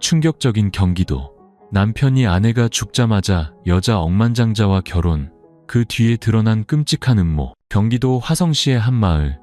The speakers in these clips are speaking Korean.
충격적인 경기도. 남편이 아내가 죽자마자 여자 억만장자와 결혼. 그 뒤에 드러난 끔찍한 음모. 경기도 화성시의 한 마을.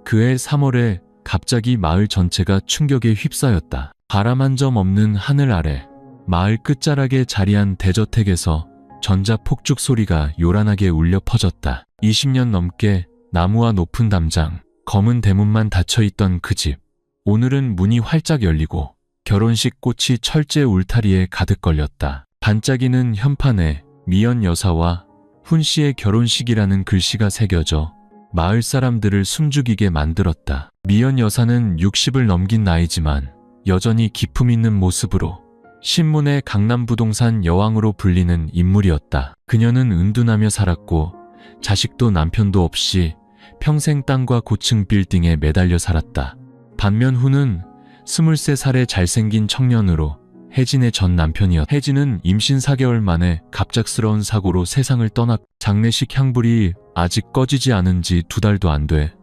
그해 3월에 갑자기 마을 전체가 충격에 휩싸였다. 바람 한 점 없는 하늘 아래 마을 끝자락에 자리한 대저택에서 전자폭죽 소리가 요란하게 울려 퍼졌다. 20년 넘게 나무와 높은 담장, 검은 대문만 닫혀있던 그 집. 오늘은 문이 활짝 열리고 결혼식 꽃이 철제 울타리에 가득 걸렸다. 반짝이는 현판에 미연 여사와 훈 씨의 결혼식이라는 글씨가 새겨져 마을 사람들을 숨죽이게 만들었다. 미연 여사는 60을 넘긴 나이지만 여전히 기품 있는 모습으로 신문의 강남부동산 여왕으로 불리는 인물이었다. 그녀는 은둔하며 살았고 자식도 남편도 없이 평생 땅과 고층 빌딩에 매달려 살았다. 반면 훈은 23살의 잘생긴 청년으로 혜진의 전 남편이었다. 혜진은 임신 4개월 만에 갑작스러운 사고로 세상을 떠났고 장례식 향불이 아직 꺼지지 않은 지 2달도 안 돼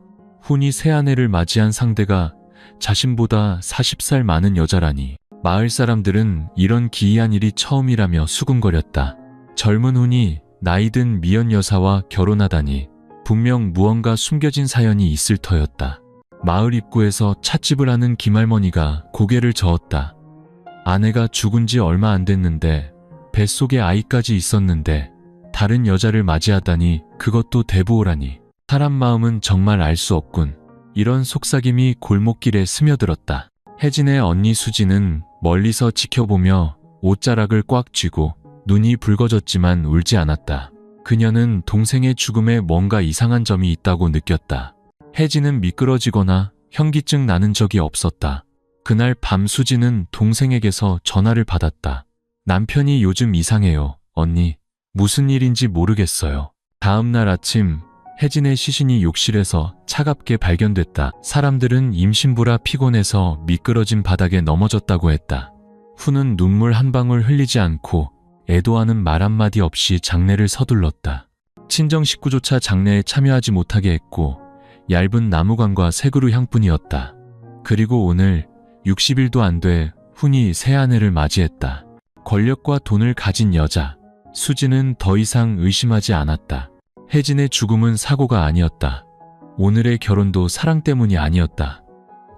훈이 새아내를 맞이한 상대가 자신보다 40살 많은 여자라니. 마을 사람들은 이런 기이한 일이 처음이라며 수군거렸다. 젊은 훈이 나이든 미연 여사와 결혼하다니 분명 무언가 숨겨진 사연이 있을 터였다. 마을 입구에서 찻집을 하는 김할머니가 고개를 저었다. 아내가 죽은 지 얼마 안 됐는데 뱃속에 아이까지 있었는데 다른 여자를 맞이하다니 그것도 대부호라니. 사람 마음은 정말 알 수 없군. 이런 속삭임이 골목길에 스며들었다. 혜진의 언니 수지는 멀리서 지켜보며 옷자락을 꽉 쥐고 눈이 붉어졌지만 울지 않았다. 그녀는 동생의 죽음에 뭔가 이상한 점이 있다고 느꼈다. 혜진은 미끄러지거나 현기증 나는 적이 없었다. 그날 밤 수지는 동생에게서 전화를 받았다. 남편이 요즘 이상해요, 언니. 무슨 일인지 모르겠어요. 다음 날 아침 혜진의 시신이 욕실에서 차갑게 발견됐다. 사람들은 임신부라 피곤해서 미끄러진 바닥에 넘어졌다고 했다. 훈은 눈물 한 방울 흘리지 않고 애도하는 말 한마디 없이 장례를 서둘렀다. 친정 식구조차 장례에 참여하지 못하게 했고 얇은 나무관과 새그루 향뿐이었다. 그리고 오늘 60일도 안 돼 훈이 새아내를 맞이했다. 권력과 돈을 가진 여자. 수지는 더 이상 의심하지 않았다. 혜진의 죽음은 사고가 아니었다. 오늘의 결혼도 사랑 때문이 아니었다.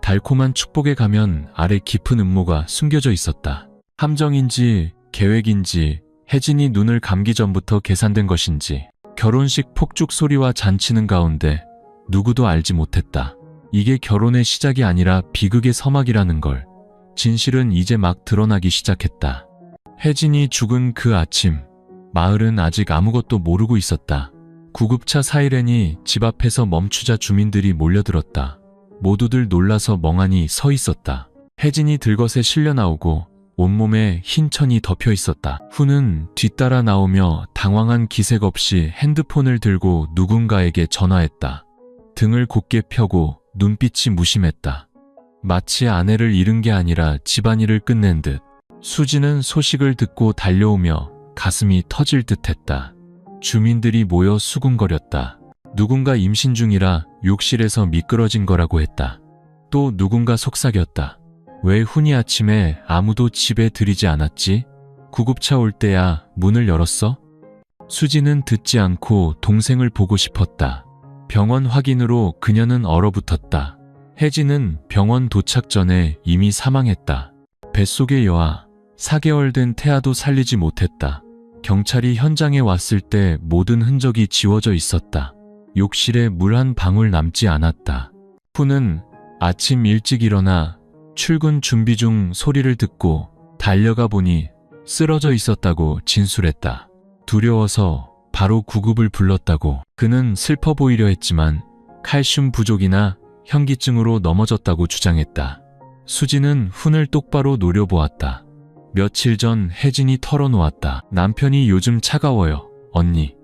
달콤한 축복의 가면 아래 깊은 음모가 숨겨져 있었다. 함정인지 계획인지 혜진이 눈을 감기 전부터 계산된 것인지 결혼식 폭죽 소리와 잔치는 가운데 누구도 알지 못했다. 이게 결혼의 시작이 아니라 비극의 서막이라는 걸. 진실은 이제 막 드러나기 시작했다. 혜진이 죽은 그 아침 마을은 아직 아무것도 모르고 있었다. 구급차 사이렌이 집 앞에서 멈추자 주민들이 몰려들었다. 모두들 놀라서 멍하니 서 있었다. 혜진이 들것에 실려 나오고 온몸에 흰 천이 덮여 있었다. 훈은 뒤따라 나오며 당황한 기색 없이 핸드폰을 들고 누군가에게 전화했다. 등을 곧게 펴고 눈빛이 무심했다. 마치 아내를 잃은 게 아니라 집안일을 끝낸 듯. 수지는 소식을 듣고 달려오며 가슴이 터질 듯했다. 주민들이 모여 수군거렸다. 누군가 임신 중이라 욕실에서 미끄러진 거라고 했다. 또 누군가 속삭였다. 왜 훈이 아침에 아무도 집에 들이지 않았지? 구급차 올 때야 문을 열었어? 수지는 듣지 않고 동생을 보고 싶었다. 병원 확인으로 그녀는 얼어붙었다. 혜진은 병원 도착 전에 이미 사망했다. 뱃속의 여아, 4개월 된 태아도 살리지 못했다. 경찰이 현장에 왔을 때 모든 흔적이 지워져 있었다. 욕실에 물 한 방울 남지 않았다. 훈은 아침 일찍 일어나 출근 준비 중 소리를 듣고 달려가 보니 쓰러져 있었다고 진술했다. 두려워서 바로 구급을 불렀다고. 그는 슬퍼 보이려 했지만 칼슘 부족이나 현기증으로 넘어졌다고 주장했다. 수지는 훈을 똑바로 노려보았다. 며칠 전 혜진이 털어놓았다. 남편이 요즘 차가워요, 언니.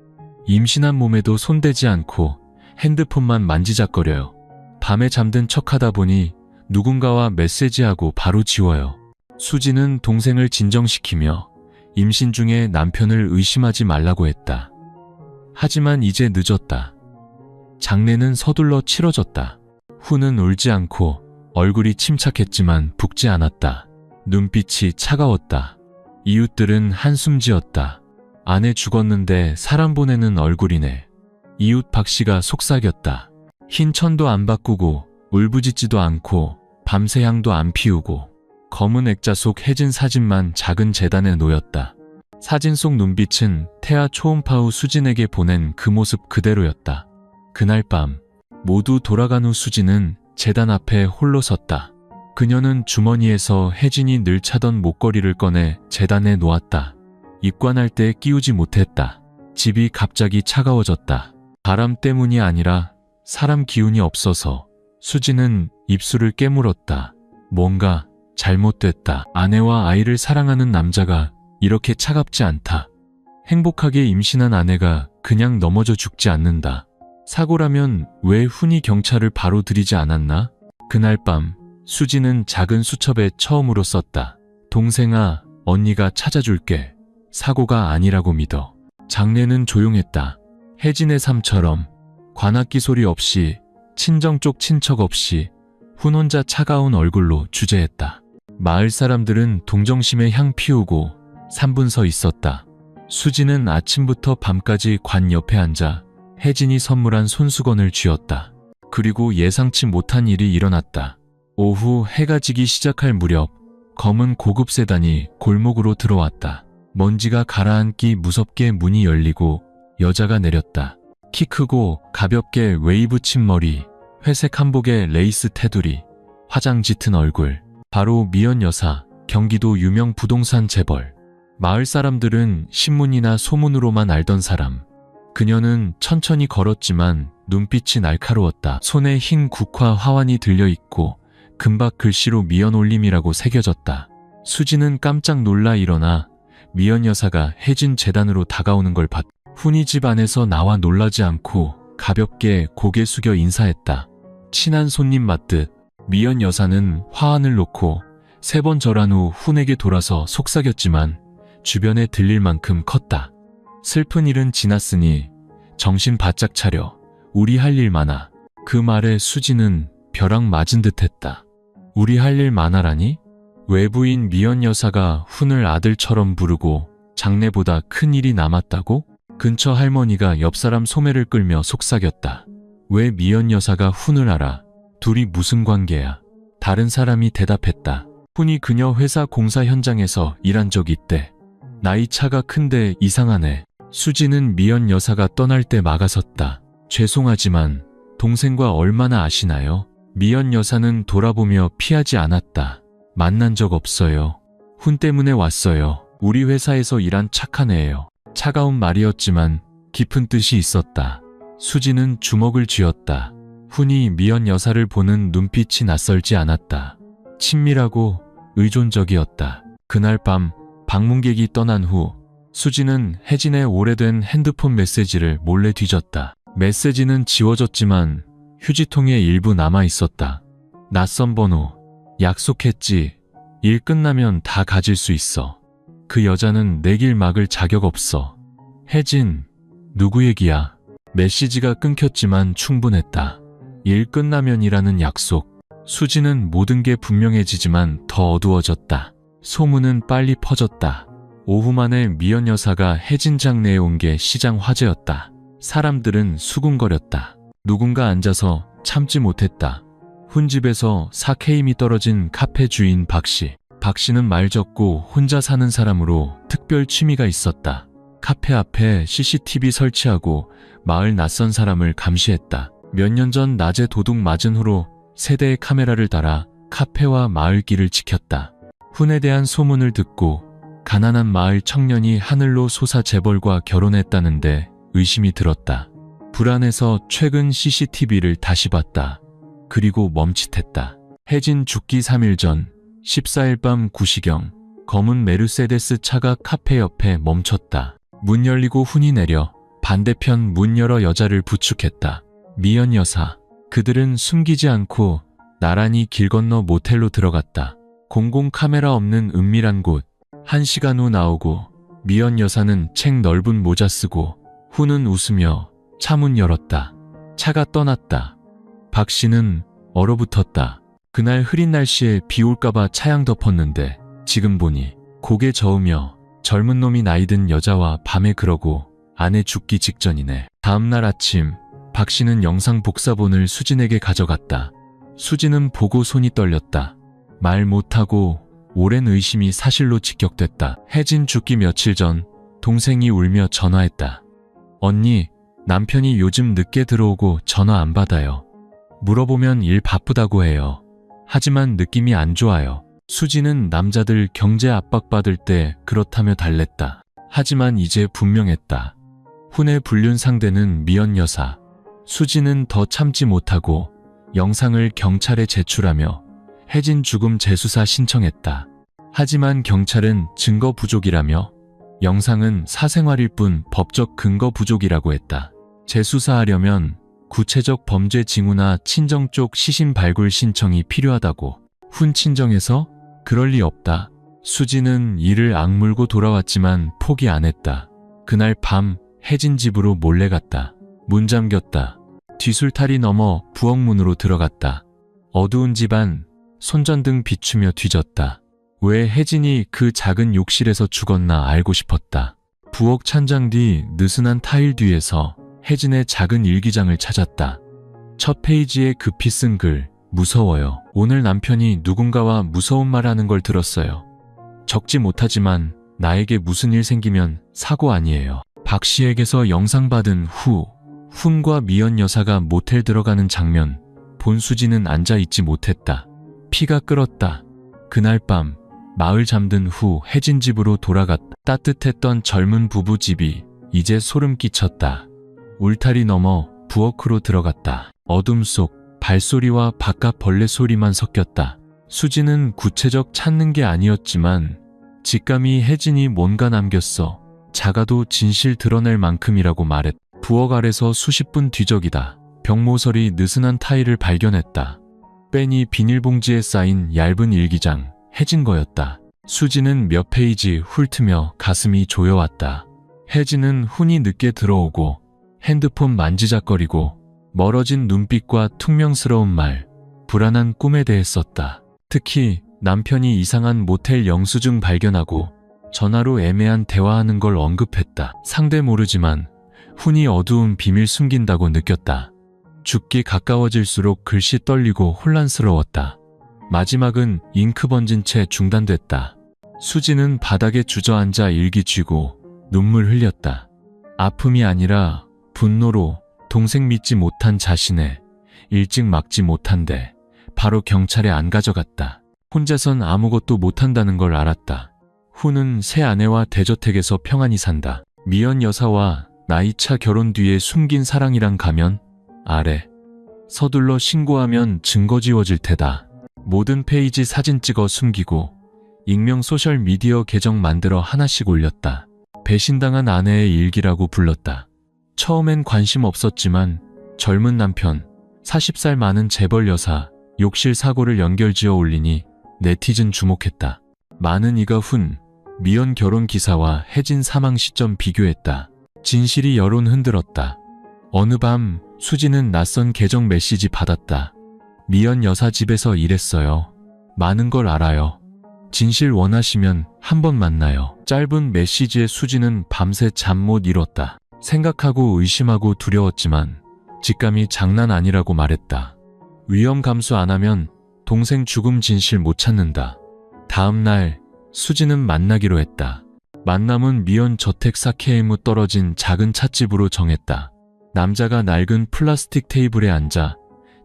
임신한 몸에도 손대지 않고 핸드폰만 만지작거려요. 밤에 잠든 척하다 보니 누군가와 메시지하고 바로 지워요. 수지는 동생을 진정시키며 임신 중에 남편을 의심하지 말라고 했다. 하지만 이제 늦었다. 장례는 서둘러 치러졌다. 훈은 울지 않고 얼굴이 침착했지만 붓지 않았다. 눈빛이 차가웠다. 이웃들은 한숨 지었다. 아내 죽었는데 사람 보내는 얼굴이네. 이웃 박씨가 속삭였다. 흰 천도 안 바꾸고 울부짖지도 않고 밤새 향도 안 피우고 검은 액자 속 혜진 사진만 작은 재단에 놓였다. 사진 속 눈빛은 태아 초음파 후 수진에게 보낸 그 모습 그대로였다. 그날 밤 모두 돌아간 후 수진은 재단 앞에 홀로 섰다. 그녀는 주머니에서 혜진이 늘 차던 목걸이를 꺼내 재단에 놓았다. 입관할 때 끼우지 못했다. 집이 갑자기 차가워졌다. 바람 때문이 아니라 사람 기운이 없어서. 수진은 입술을 깨물었다. 뭔가 잘못됐다. 아내와 아이를 사랑하는 남자가 이렇게 차갑지 않다. 행복하게 임신한 아내가 그냥 넘어져 죽지 않는다. 사고라면 왜 훈이 경찰을 바로 들이지 않았나? 그날 밤 수진은 작은 수첩에 처음으로 썼다. 동생아, 언니가 찾아줄게. 사고가 아니라고 믿어. 장례는 조용했다. 혜진의 삶처럼 관악기 소리 없이, 친정 쪽 친척 없이 훈 혼자 차가운 얼굴로 주재했다. 마을 사람들은 동정심에 향 피우고 3분 서 있었다. 수진은 아침부터 밤까지 관 옆에 앉아 혜진이 선물한 손수건을 쥐었다. 그리고 예상치 못한 일이 일어났다. 오후 해가 지기 시작할 무렵 검은 고급 세단이 골목으로 들어왔다. 먼지가 가라앉기 무섭게 문이 열리고 여자가 내렸다. 키 크고 가볍게 웨이브 친 머리, 회색 한복에 레이스 테두리, 화장 짙은 얼굴. 바로 미연 여사, 경기도 유명 부동산 재벌. 마을 사람들은 신문이나 소문으로만 알던 사람. 그녀는 천천히 걸었지만 눈빛이 날카로웠다. 손에 흰 국화 화환이 들려있고 금박 글씨로 미연 올림이라고 새겨졌다. 수지는 깜짝 놀라 일어나 미연 여사가 혜진 재단으로 다가오는 걸 봤다. 훈이 집 안에서 나와 놀라지 않고 가볍게 고개 숙여 인사했다. 친한 손님 맞듯. 미연 여사는 화환을 놓고 3번 절한 후 훈에게 돌아서 속삭였지만 주변에 들릴 만큼 컸다. 슬픈 일은 지났으니 정신 바짝 차려. 우리 할 일 많아. 그 말에 수지는 벼락 맞은 듯 했다. 우리 할 일 많아라니? 외부인 미연 여사가 훈을 아들처럼 부르고 장래보다 큰 일이 남았다고? 근처 할머니가 옆 사람 소매를 끌며 속삭였다. 왜 미연 여사가 훈을 알아? 둘이 무슨 관계야? 다른 사람이 대답했다. 훈이 그녀 회사 공사 현장에서 일한 적 있대. 나이 차가 큰데 이상하네. 수지는 미연 여사가 떠날 때 막아섰다. 죄송하지만 동생과 얼마나 아시나요? 미연 여사는 돌아보며 피하지 않았다. 만난 적 없어요. 훈 때문에 왔어요. 우리 회사에서 일한 착한 애예요. 차가운 말이었지만 깊은 뜻이 있었다. 수지는 주먹을 쥐었다. 훈이 미연 여사를 보는 눈빛이 낯설지 않았다. 친밀하고 의존적이었다. 그날 밤 방문객이 떠난 후 수지는 혜진의 오래된 핸드폰 메시지를 몰래 뒤졌다. 메시지는 지워졌지만 휴지통에 일부 남아있었다. 낯선 번호. 약속했지. 일 끝나면 다 가질 수 있어. 그 여자는 내 길 막을 자격 없어. 혜진, 누구 얘기야? 메시지가 끊겼지만 충분했다. 일 끝나면이라는 약속. 수지는 모든 게 분명해지지만 더 어두워졌다. 소문은 빨리 퍼졌다. 오후 만에 미연 여사가 혜진 장례에 온 게 시장 화제였다. 사람들은 수군거렸다. 누군가 앉아서 참지 못했다. 훈집에서 4K미 떨어진 카페 주인 박씨. 박씨는 말 적고 혼자 사는 사람으로 특별 취미가 있었다. 카페 앞에 CCTV 설치하고 마을 낯선 사람을 감시했다. 몇 년 전 낮에 도둑 맞은 후로 세대의 카메라를 달아 카페와 마을길을 지켰다. 훈에 대한 소문을 듣고 가난한 마을 청년이 하늘로 솟아 재벌과 결혼했다는데 의심이 들었다. 불안해서 최근 CCTV를 다시 봤다. 그리고 멈칫했다. 혜진 죽기 3일 전 14일 밤 9시경 검은 메르세데스 차가 카페 옆에 멈췄다. 문 열리고 훈이 내려 반대편 문 열어 여자를 부축했다. 미연 여사. 그들은 숨기지 않고 나란히 길 건너 모텔로 들어갔다. 공공 카메라 없는 은밀한 곳. 1시간 후 나오고 미연 여사는 책 넓은 모자 쓰고 훈은 웃으며 차 문 열었다. 차가 떠났다. 박 씨는 얼어붙었다. 그날 흐린 날씨에 비 올까봐 차양 덮었는데 지금 보니 고개 저으며 젊은 놈이 나이든 여자와 밤에 그러고 아내 죽기 직전이네. 다음날 아침 박 씨는 영상 복사본을 수진에게 가져갔다. 수진은 보고 손이 떨렸다. 말 못하고 오랜 의심이 사실로 직격됐다. 혜진 죽기 며칠 전 동생이 울며 전화했다. 언니, 남편이 요즘 늦게 들어오고 전화 안 받아요. 물어보면 일 바쁘다고 해요. 하지만 느낌이 안 좋아요. 수지는 남자들 경제 압박받을 때 그렇다며 달랬다. 하지만 이제 분명했다. 혼의 불륜 상대는 미연 여사. 수지는 더 참지 못하고 영상을 경찰에 제출하며 혜진 죽음 재수사 신청했다. 하지만 경찰은 증거 부족이라며 영상은 사생활일 뿐 법적 근거 부족이라고 했다. 재수사하려면 구체적 범죄 징후나 친정 쪽 시신 발굴 신청이 필요하다고. 훈 친정에서 그럴 리 없다. 수지는 이를 악물고 돌아왔지만 포기 안 했다. 그날 밤 혜진 집으로 몰래 갔다. 문 잠겼다. 뒤술탈이 넘어 부엌문으로 들어갔다. 어두운 집안, 손전등 비추며 뒤졌다. 왜 혜진이 그 작은 욕실에서 죽었나 알고 싶었다. 부엌 찬장 뒤 느슨한 타일 뒤에서 혜진의 작은 일기장을 찾았다. 첫 페이지에 급히 쓴 글, 무서워요. 오늘 남편이 누군가와 무서운 말 하는 걸 들었어요. 적지 못하지만 나에게 무슨 일 생기면 사고 아니에요. 박 씨에게서 영상 받은 후, 훈과 미연 여사가 모텔 들어가는 장면, 본 수지는 앉아있지 못했다. 피가 끓었다. 그날 밤 마을 잠든 후 혜진 집으로 돌아갔다. 따뜻했던 젊은 부부 집이 이제 소름 끼쳤다. 울타리 넘어 부엌으로 들어갔다. 어둠 속 발소리와 바깥 벌레 소리만 섞였다. 수지는 구체적 찾는 게 아니었지만 직감이 혜진이 뭔가 남겼어. 작아도 진실 드러낼 만큼이라고 말했다. 부엌 아래서 수십 분 뒤적이다. 벽모서리 느슨한 타일을 발견했다. 뺀이 비닐봉지에 쌓인 얇은 일기장, 혜진 거였다. 수지는 몇 페이지 훑으며 가슴이 조여왔다. 혜진은 훈이 늦게 들어오고 핸드폰 만지작거리고 멀어진 눈빛과 퉁명스러운 말, 불안한 꿈에 대해 썼다. 특히 남편이 이상한 모텔 영수증 발견하고 전화로 애매한 대화하는 걸 언급했다. 상대 모르지만 훈이 어두운 비밀 숨긴다고 느꼈다. 죽기 가까워질수록 글씨 떨리고 혼란스러웠다. 마지막은 잉크 번진 채 중단됐다. 수지는 바닥에 주저앉아 일기 쥐고 눈물 흘렸다. 아픔이 아니라 분노로 동생 믿지 못한 자신에 일찍 막지 못한데 바로 경찰에 안 가져갔다. 혼자선 아무것도 못한다는 걸 알았다. 훈은 새 아내와 대저택에서 평안히 산다. 미연 여사와 나이차 결혼 뒤에 숨긴 사랑이란 가면 아래 서둘러 신고하면 증거 지워질 테다. 모든 페이지 사진 찍어 숨기고 익명 소셜미디어 계정 만들어 하나씩 올렸다. 배신당한 아내의 일기라고 불렀다. 처음엔 관심 없었지만 젊은 남편, 40살 많은 재벌 여사, 욕실 사고를 연결지어 올리니 네티즌 주목했다. 많은 이가 훈, 미연 결혼 기사와 혜진 사망 시점 비교했다. 진실이 여론 흔들었다. 어느 밤 수지는 낯선 계정 메시지 받았다. 미연 여사 집에서 일했어요. 많은 걸 알아요. 진실 원하시면 한번 만나요. 짧은 메시지에 수지는 밤새 잠 못 이뤘다. 생각하고 의심하고 두려웠지만 직감이 장난 아니라고 말했다. 위험 감수 안 하면 동생 죽음 진실 못 찾는다. 다음 날 수지는 만나기로 했다. 만남은 미연 저택 4km 떨어진 작은 찻집으로 정했다. 남자가 낡은 플라스틱 테이블에 앉아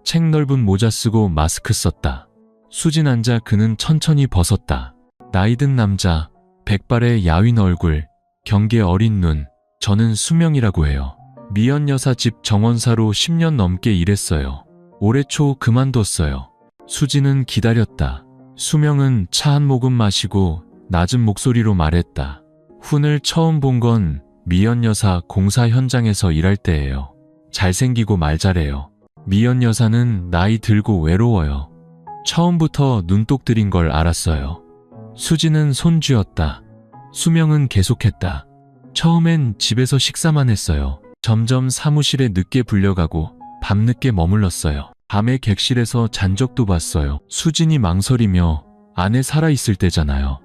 책 넓은 모자 쓰고 마스크 썼다. 수진 앉아 그는 천천히 벗었다. 나이든 남자, 백발의 야윈 얼굴, 경계 어린 눈, 저는 수명이라고 해요. 미연 여사 집 정원사로 10년 넘게 일했어요. 올해 초 그만뒀어요. 수지는 기다렸다. 수명은 차 한 모금 마시고 낮은 목소리로 말했다. 훈을 처음 본 건 미연 여사 공사 현장에서 일할 때예요. 잘생기고 말 잘해요. 미연 여사는 나이 들고 외로워요. 처음부터 눈독 들인 걸 알았어요. 수지는 손 쥐었다. 수명은 계속했다. 처음엔 집에서 식사만 했어요. 점점 사무실에 늦게 불려가고 밤늦게 머물렀어요. 밤에 객실에서 잔 적도 봤어요. 수진이 망설이며 아내 살아있을 때잖아요.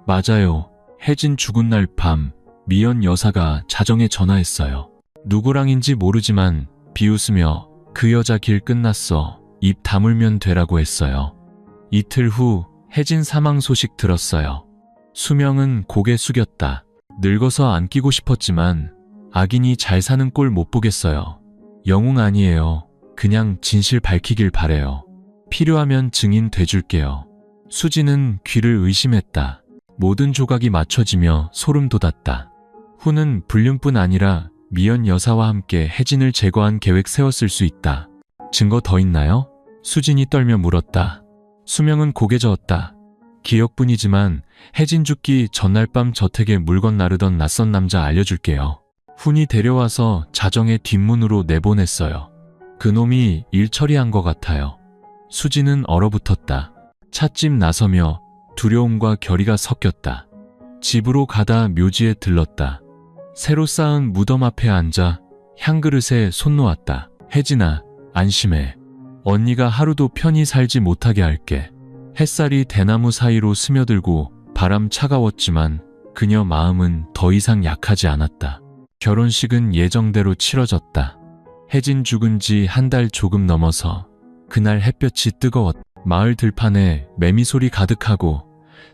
맞아요. 혜진 죽은 날 밤 미연 여사가 자정에 전화했어요. 누구랑인지 모르지만 비웃으며 그 여자 길 끝났어. 입 다물면 되라고 했어요. 이틀 후 혜진 사망 소식 들었어요. 수명은 고개 숙였다. 늙어서 안 끼고 싶었지만 악인이 잘 사는 꼴 못 보겠어요. 영웅 아니에요. 그냥 진실 밝히길 바래요. 필요하면 증인 돼줄게요. 수지는 귀를 의심했다. 모든 조각이 맞춰지며 소름 돋았다. 후는 불륜뿐 아니라 미연 여사와 함께 혜진을 제거한 계획 세웠을 수 있다. 증거 더 있나요? 수진이 떨며 물었다. 수명은 고개 저었다. 기억뿐이지만 혜진 죽기 전날 밤 저택에 물건 나르던 낯선 남자 알려줄게요. 훈이 데려와서 자정의 뒷문으로 내보냈어요. 그놈이 일 처리한 것 같아요. 수지는 얼어붙었다. 찻집 나서며 두려움과 결의가 섞였다. 집으로 가다 묘지에 들렀다. 새로 쌓은 무덤 앞에 앉아 향그릇에 손 놓았다. 혜진아, 안심해. 언니가 하루도 편히 살지 못하게 할게. 햇살이 대나무 사이로 스며들고 바람 차가웠지만 그녀 마음은 더 이상 약하지 않았다. 결혼식은 예정대로 치러졌다. 혜진 죽은 지 한 달 조금 넘어서 그날 햇볕이 뜨거웠다. 마을 들판에 매미소리 가득하고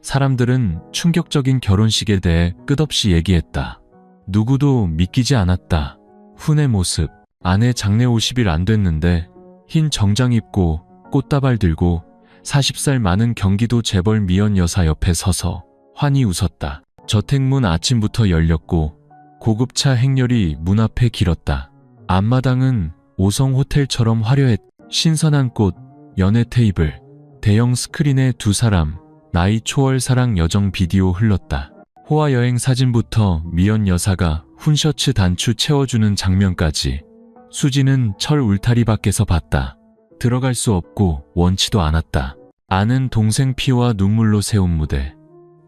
사람들은 충격적인 결혼식에 대해 끝없이 얘기했다. 누구도 믿기지 않았다. 훈의 모습. 아내 장례 50일 안 됐는데 흰 정장 입고 꽃다발 들고 40살 많은 경기도 재벌 미연 여사 옆에 서서 환히 웃었다. 저택문 아침부터 열렸고 고급차 행렬이 문 앞에 길었다. 앞마당은 5성 호텔처럼 화려했다. 신선한 꽃, 연애 테이블, 대형 스크린에 두 사람, 나이 초월 사랑 여정 비디오 흘렀다. 호화 여행 사진부터 미연 여사가 훈 셔츠 단추 채워주는 장면까지 수지는 철 울타리 밖에서 봤다. 들어갈 수 없고 원치도 않았다. 아는 동생 피와 눈물로 세운 무대.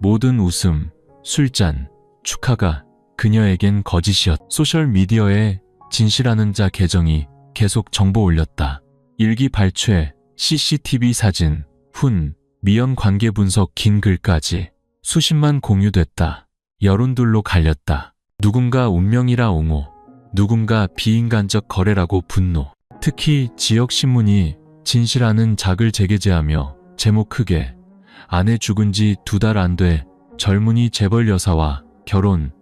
모든 웃음, 술잔, 축하가 그녀에겐 거짓이었다. 소셜미디어에 진실하는 자 계정이 계속 정보 올렸다. 일기 발췌, CCTV 사진, 훈, 미연 관계 분석 긴 글까지 수십만 공유됐다. 여론들로 갈렸다. 누군가 운명이라 옹호, 누군가 비인간적 거래라고 분노. 특히 지역신문이 진실하는 작을 재게재하며 제목 크게 아내 죽은 지 2달 안 돼 젊은이 재벌 여사와 결혼,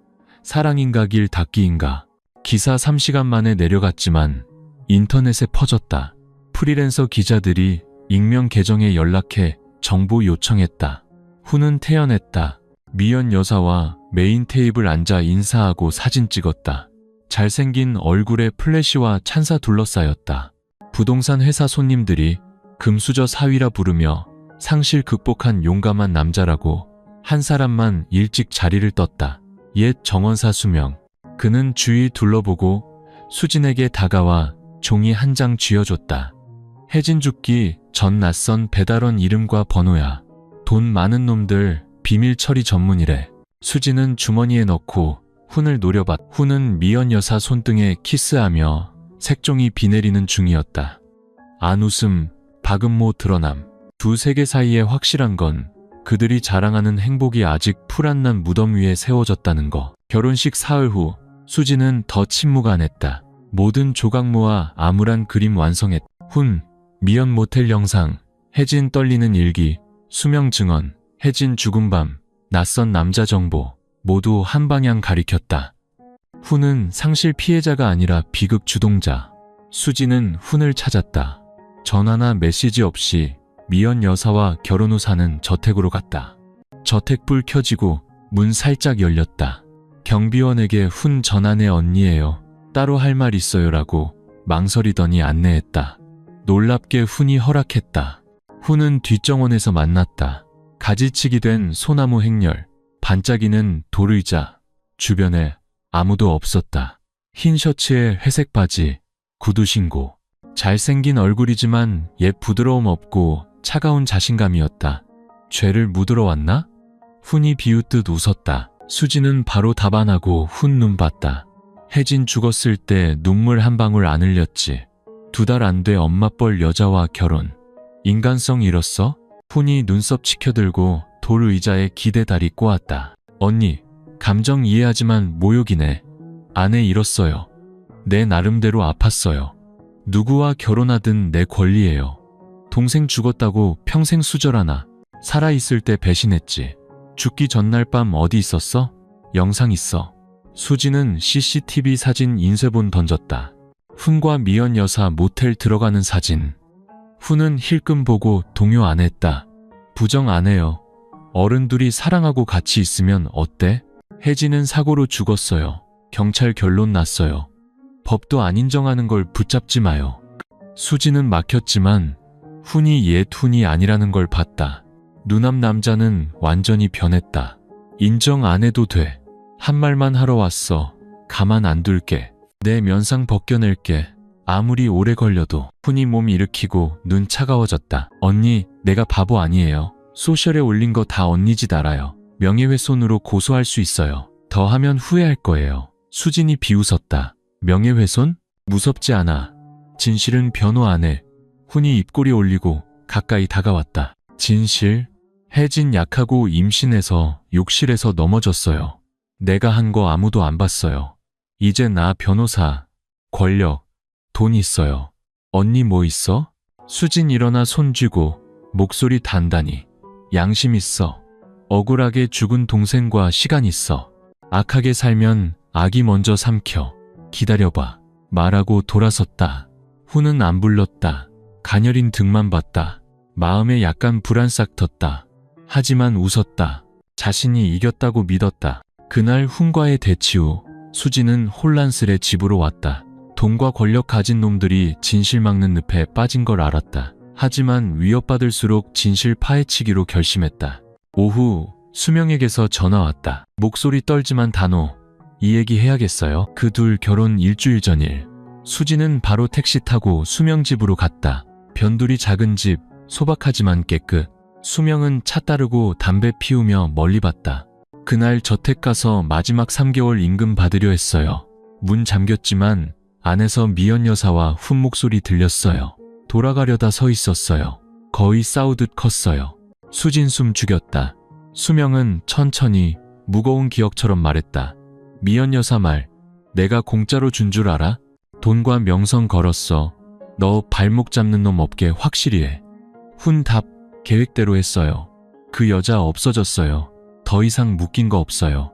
사랑인가 길 닫기인가. 기사 3시간 만에 내려갔지만 인터넷에 퍼졌다. 프리랜서 기자들이 익명 계정에 연락해 정보 요청했다. 후는 태연했다. 미연 여사와 메인 테이블 앉아 인사하고 사진 찍었다. 잘생긴 얼굴에 플래시와 찬사 둘러싸였다. 부동산 회사 손님들이 금수저 사위라 부르며 상실 극복한 용감한 남자라고 한 사람만 일찍 자리를 떴다. 옛 정원사 수명. 그는 주위 둘러보고 수진에게 다가와 종이 한 장 쥐어줬다. 혜진 죽기 전 낯선 배달원 이름과 번호야. 돈 많은 놈들 비밀 처리 전문이래. 수진은 주머니에 넣고 훈을 노려봤. 훈은 미연 여사 손등에 키스하며 색종이 비 내리는 중이었다. 안 웃음, 박음모 드러남. 두 세계 사이에 확실한 건 그들이 자랑하는 행복이 아직 풀 안 난 무덤 위에 세워졌다는 거. 결혼식 사흘 후 수지는 더 침묵안했다. 모든 조각 모아 암울한 그림 완성했다. 훈, 미연 모텔 영상, 혜진 떨리는 일기, 수명 증언, 혜진 죽은 밤, 낯선 남자 정보 모두 한 방향 가리켰다. 훈은 상실 피해자가 아니라 비극 주동자. 수지는 훈을 찾았다. 전화나 메시지 없이 미연 여사와 결혼 후 사는 저택으로 갔다. 저택 불 켜지고 문 살짝 열렸다. 경비원에게 훈 전화네 언니예요. 따로 할 말 있어요라고 망설이더니 안내했다. 놀랍게 훈이 허락했다. 훈은 뒷정원에서 만났다. 가지치기 된 소나무 행렬, 반짝이는 돌의자, 주변에 아무도 없었다. 흰 셔츠에 회색 바지, 구두 신고. 잘생긴 얼굴이지만 옛 부드러움 없고 차가운 자신감이었다. 죄를 묻으러 왔나? 훈이 비웃듯 웃었다. 수지는 바로 답안하고 훈 눈 봤다. 혜진 죽었을 때 눈물 한 방울 안 흘렸지. 2달 안 돼 엄마뻘 여자와 결혼. 인간성 잃었어? 훈이 눈썹 치켜들고 돌 의자에 기대 다리 꼬았다. 언니, 감정 이해하지만 모욕이네. 아내 잃었어요. 내 나름대로 아팠어요. 누구와 결혼하든 내 권리예요. 동생 죽었다고 평생 수절하나. 살아있을 때 배신했지. 죽기 전날 밤 어디 있었어? 영상 있어. 수지는 CCTV 사진 인쇄본 던졌다. 훈과 미연 여사 모텔 들어가는 사진. 훈은 힐끔 보고 동요 안 했다. 부정 안 해요. 어른들이 사랑하고 같이 있으면 어때? 혜진은 사고로 죽었어요. 경찰 결론 났어요. 법도 안 인정하는 걸 붙잡지 마요. 수지는 막혔지만 훈이 옛 훈이 아니라는 걸 봤다. 누남 남자는 완전히 변했다. 인정 안 해도 돼. 한 말만 하러 왔어. 가만 안 둘게. 내 면상 벗겨낼게. 아무리 오래 걸려도. 훈이 몸 일으키고 눈 차가워졌다. 언니, 내가 바보 아니에요. 소셜에 올린 거 다 언니 짓 알아요. 명예훼손으로 고소할 수 있어요. 더 하면 후회할 거예요. 수진이 비웃었다. 명예훼손? 무섭지 않아. 진실은 변호 안 해. 훈이 입꼬리 올리고 가까이 다가왔다. 진실? 혜진 약하고 임신해서 욕실에서 넘어졌어요. 내가 한 거 아무도 안 봤어요. 이제 나 변호사, 권력, 돈 있어요. 언니 뭐 있어? 수진 일어나 손 쥐고 목소리 단단히. 양심 있어. 억울하게 죽은 동생과 시간 있어. 악하게 살면 악이 먼저 삼켜. 기다려봐. 말하고 돌아섰다. 훈은 안 불렀다. 가녀린 등만 봤다. 마음에 약간 불안 싹 텄다. 하지만 웃었다. 자신이 이겼다고 믿었다. 그날 훈과의 대치 후 수지는 혼란스레 집으로 왔다. 돈과 권력 가진 놈들이 진실 막는 늪에 빠진 걸 알았다. 하지만 위협받을수록 진실 파헤치기로 결심했다. 오후 수명에게서 전화 왔다. 목소리 떨지만 단호. 이 얘기 해야겠어요. 그 둘 결혼 일주일 전일. 수지는 바로 택시 타고 수명 집으로 갔다. 변두리 작은 집, 소박하지만 깨끗. 수명은 차 따르고 담배 피우며 멀리 봤다. 그날 저택 가서 마지막 3개월 임금 받으려 했어요. 문 잠겼지만 안에서 미연 여사와 훈 목소리 들렸어요. 돌아가려다 서 있었어요. 거의 싸우듯 컸어요. 수진 숨 죽였다. 수명은 천천히 무거운 기억처럼 말했다. 미연 여사 말, 내가 공짜로 준 줄 알아? 돈과 명성 걸었어. 너 발목 잡는 놈 없게 확실히 해. 훈 답, 계획대로 했어요. 그 여자 없어졌어요. 더 이상 묶인 거 없어요.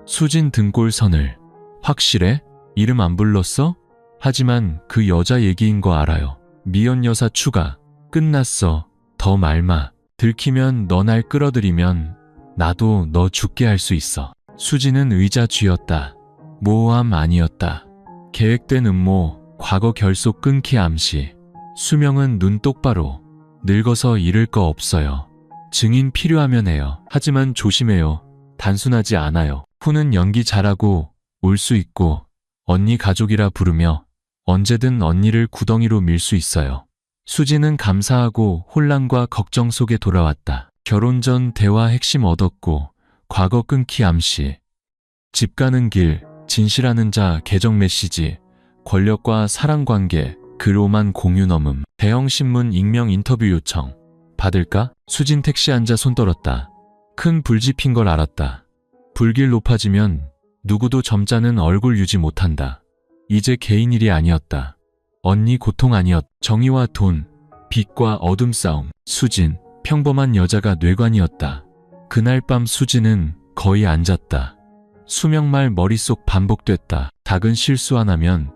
수진 등골 선을. 확실해? 이름 안 불렀어? 하지만 그 여자 얘기인 거 알아요. 미연 여사 추가. 끝났어. 더 말마. 들키면 너 날 끌어들이면 나도 너 죽게 할 수 있어. 수지는 의자 쥐었다. 모호함 아니었다. 계획된 음모, 과거 결속 끊기 암시. 수명은 눈 똑바로. 늙어서 잃을 거 없어요. 증인 필요하면 해요. 하지만 조심해요. 단순하지 않아요. 훈은 연기 잘하고 울 수 있고 언니 가족이라 부르며 언제든 언니를 구덩이로 밀 수 있어요. 수지는 감사하고 혼란과 걱정 속에 돌아왔다. 결혼 전 대화 핵심 얻었고 과거 끊기 암시. 집 가는 길, 진실하는 자 계정 메시지, 권력과 사랑관계, 글로만 공유 넘음. 대형 신문 익명 인터뷰 요청. 받을까? 수진 택시 앉아 손 떨었다. 큰 불 지핀 걸 알았다. 불길 높아지면 누구도 점잖은 얼굴 유지 못한다. 이제 개인 일이 아니었다. 언니 고통 아니었. 정의와 돈, 빛과 어둠 싸움. 수진, 평범한 여자가 뇌관이었다. 그날 밤 수진은 거의 안 잤다. 수명말 머릿속 반복됐다. 작은 실수 하나면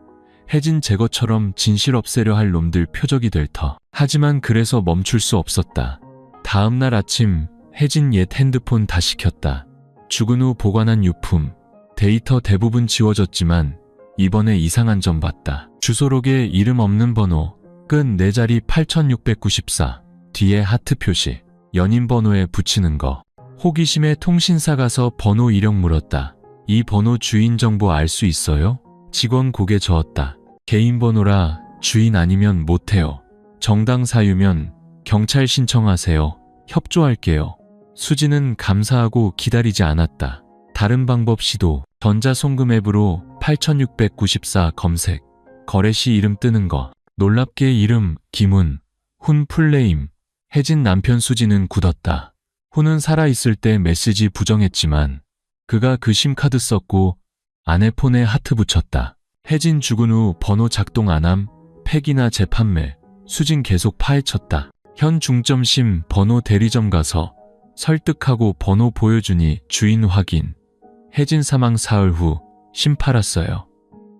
혜진 제거처럼 진실 없애려 할 놈들 표적이 될 터. 하지만 그래서 멈출 수 없었다. 다음 날 아침 혜진 옛 핸드폰 다시 켰다. 죽은 후 보관한 유품. 데이터 대부분 지워졌지만 이번에 이상한 점 봤다. 주소록에 이름 없는 번호. 끝 4자리 8694. 뒤에 하트 표시. 연인 번호에 붙이는 거. 호기심에 통신사 가서 번호 이력 물었다. 이 번호 주인 정보 알 수 있어요? 직원 고개 저었다. 개인 번호라 주인 아니면 못해요. 정당 사유면 경찰 신청하세요. 협조할게요. 수지는 감사하고 기다리지 않았다. 다른 방법 시도. 전자송금 앱으로 8694 검색. 거래 시 이름 뜨는 거. 놀랍게 이름 김훈. 훈 풀네임. 혜진 남편 수지는 굳었다. 훈은 살아있을 때 메시지 부정했지만 그가 그 심카드 썼고 아내 폰에 하트 붙였다. 혜진 죽은 후 번호 작동 안함, 팩이나 재판매, 수진 계속 파헤쳤다. 현 중점심 번호 대리점 가서 설득하고 번호 보여주니 주인 확인. 혜진 사망 사흘 후 심 팔았어요.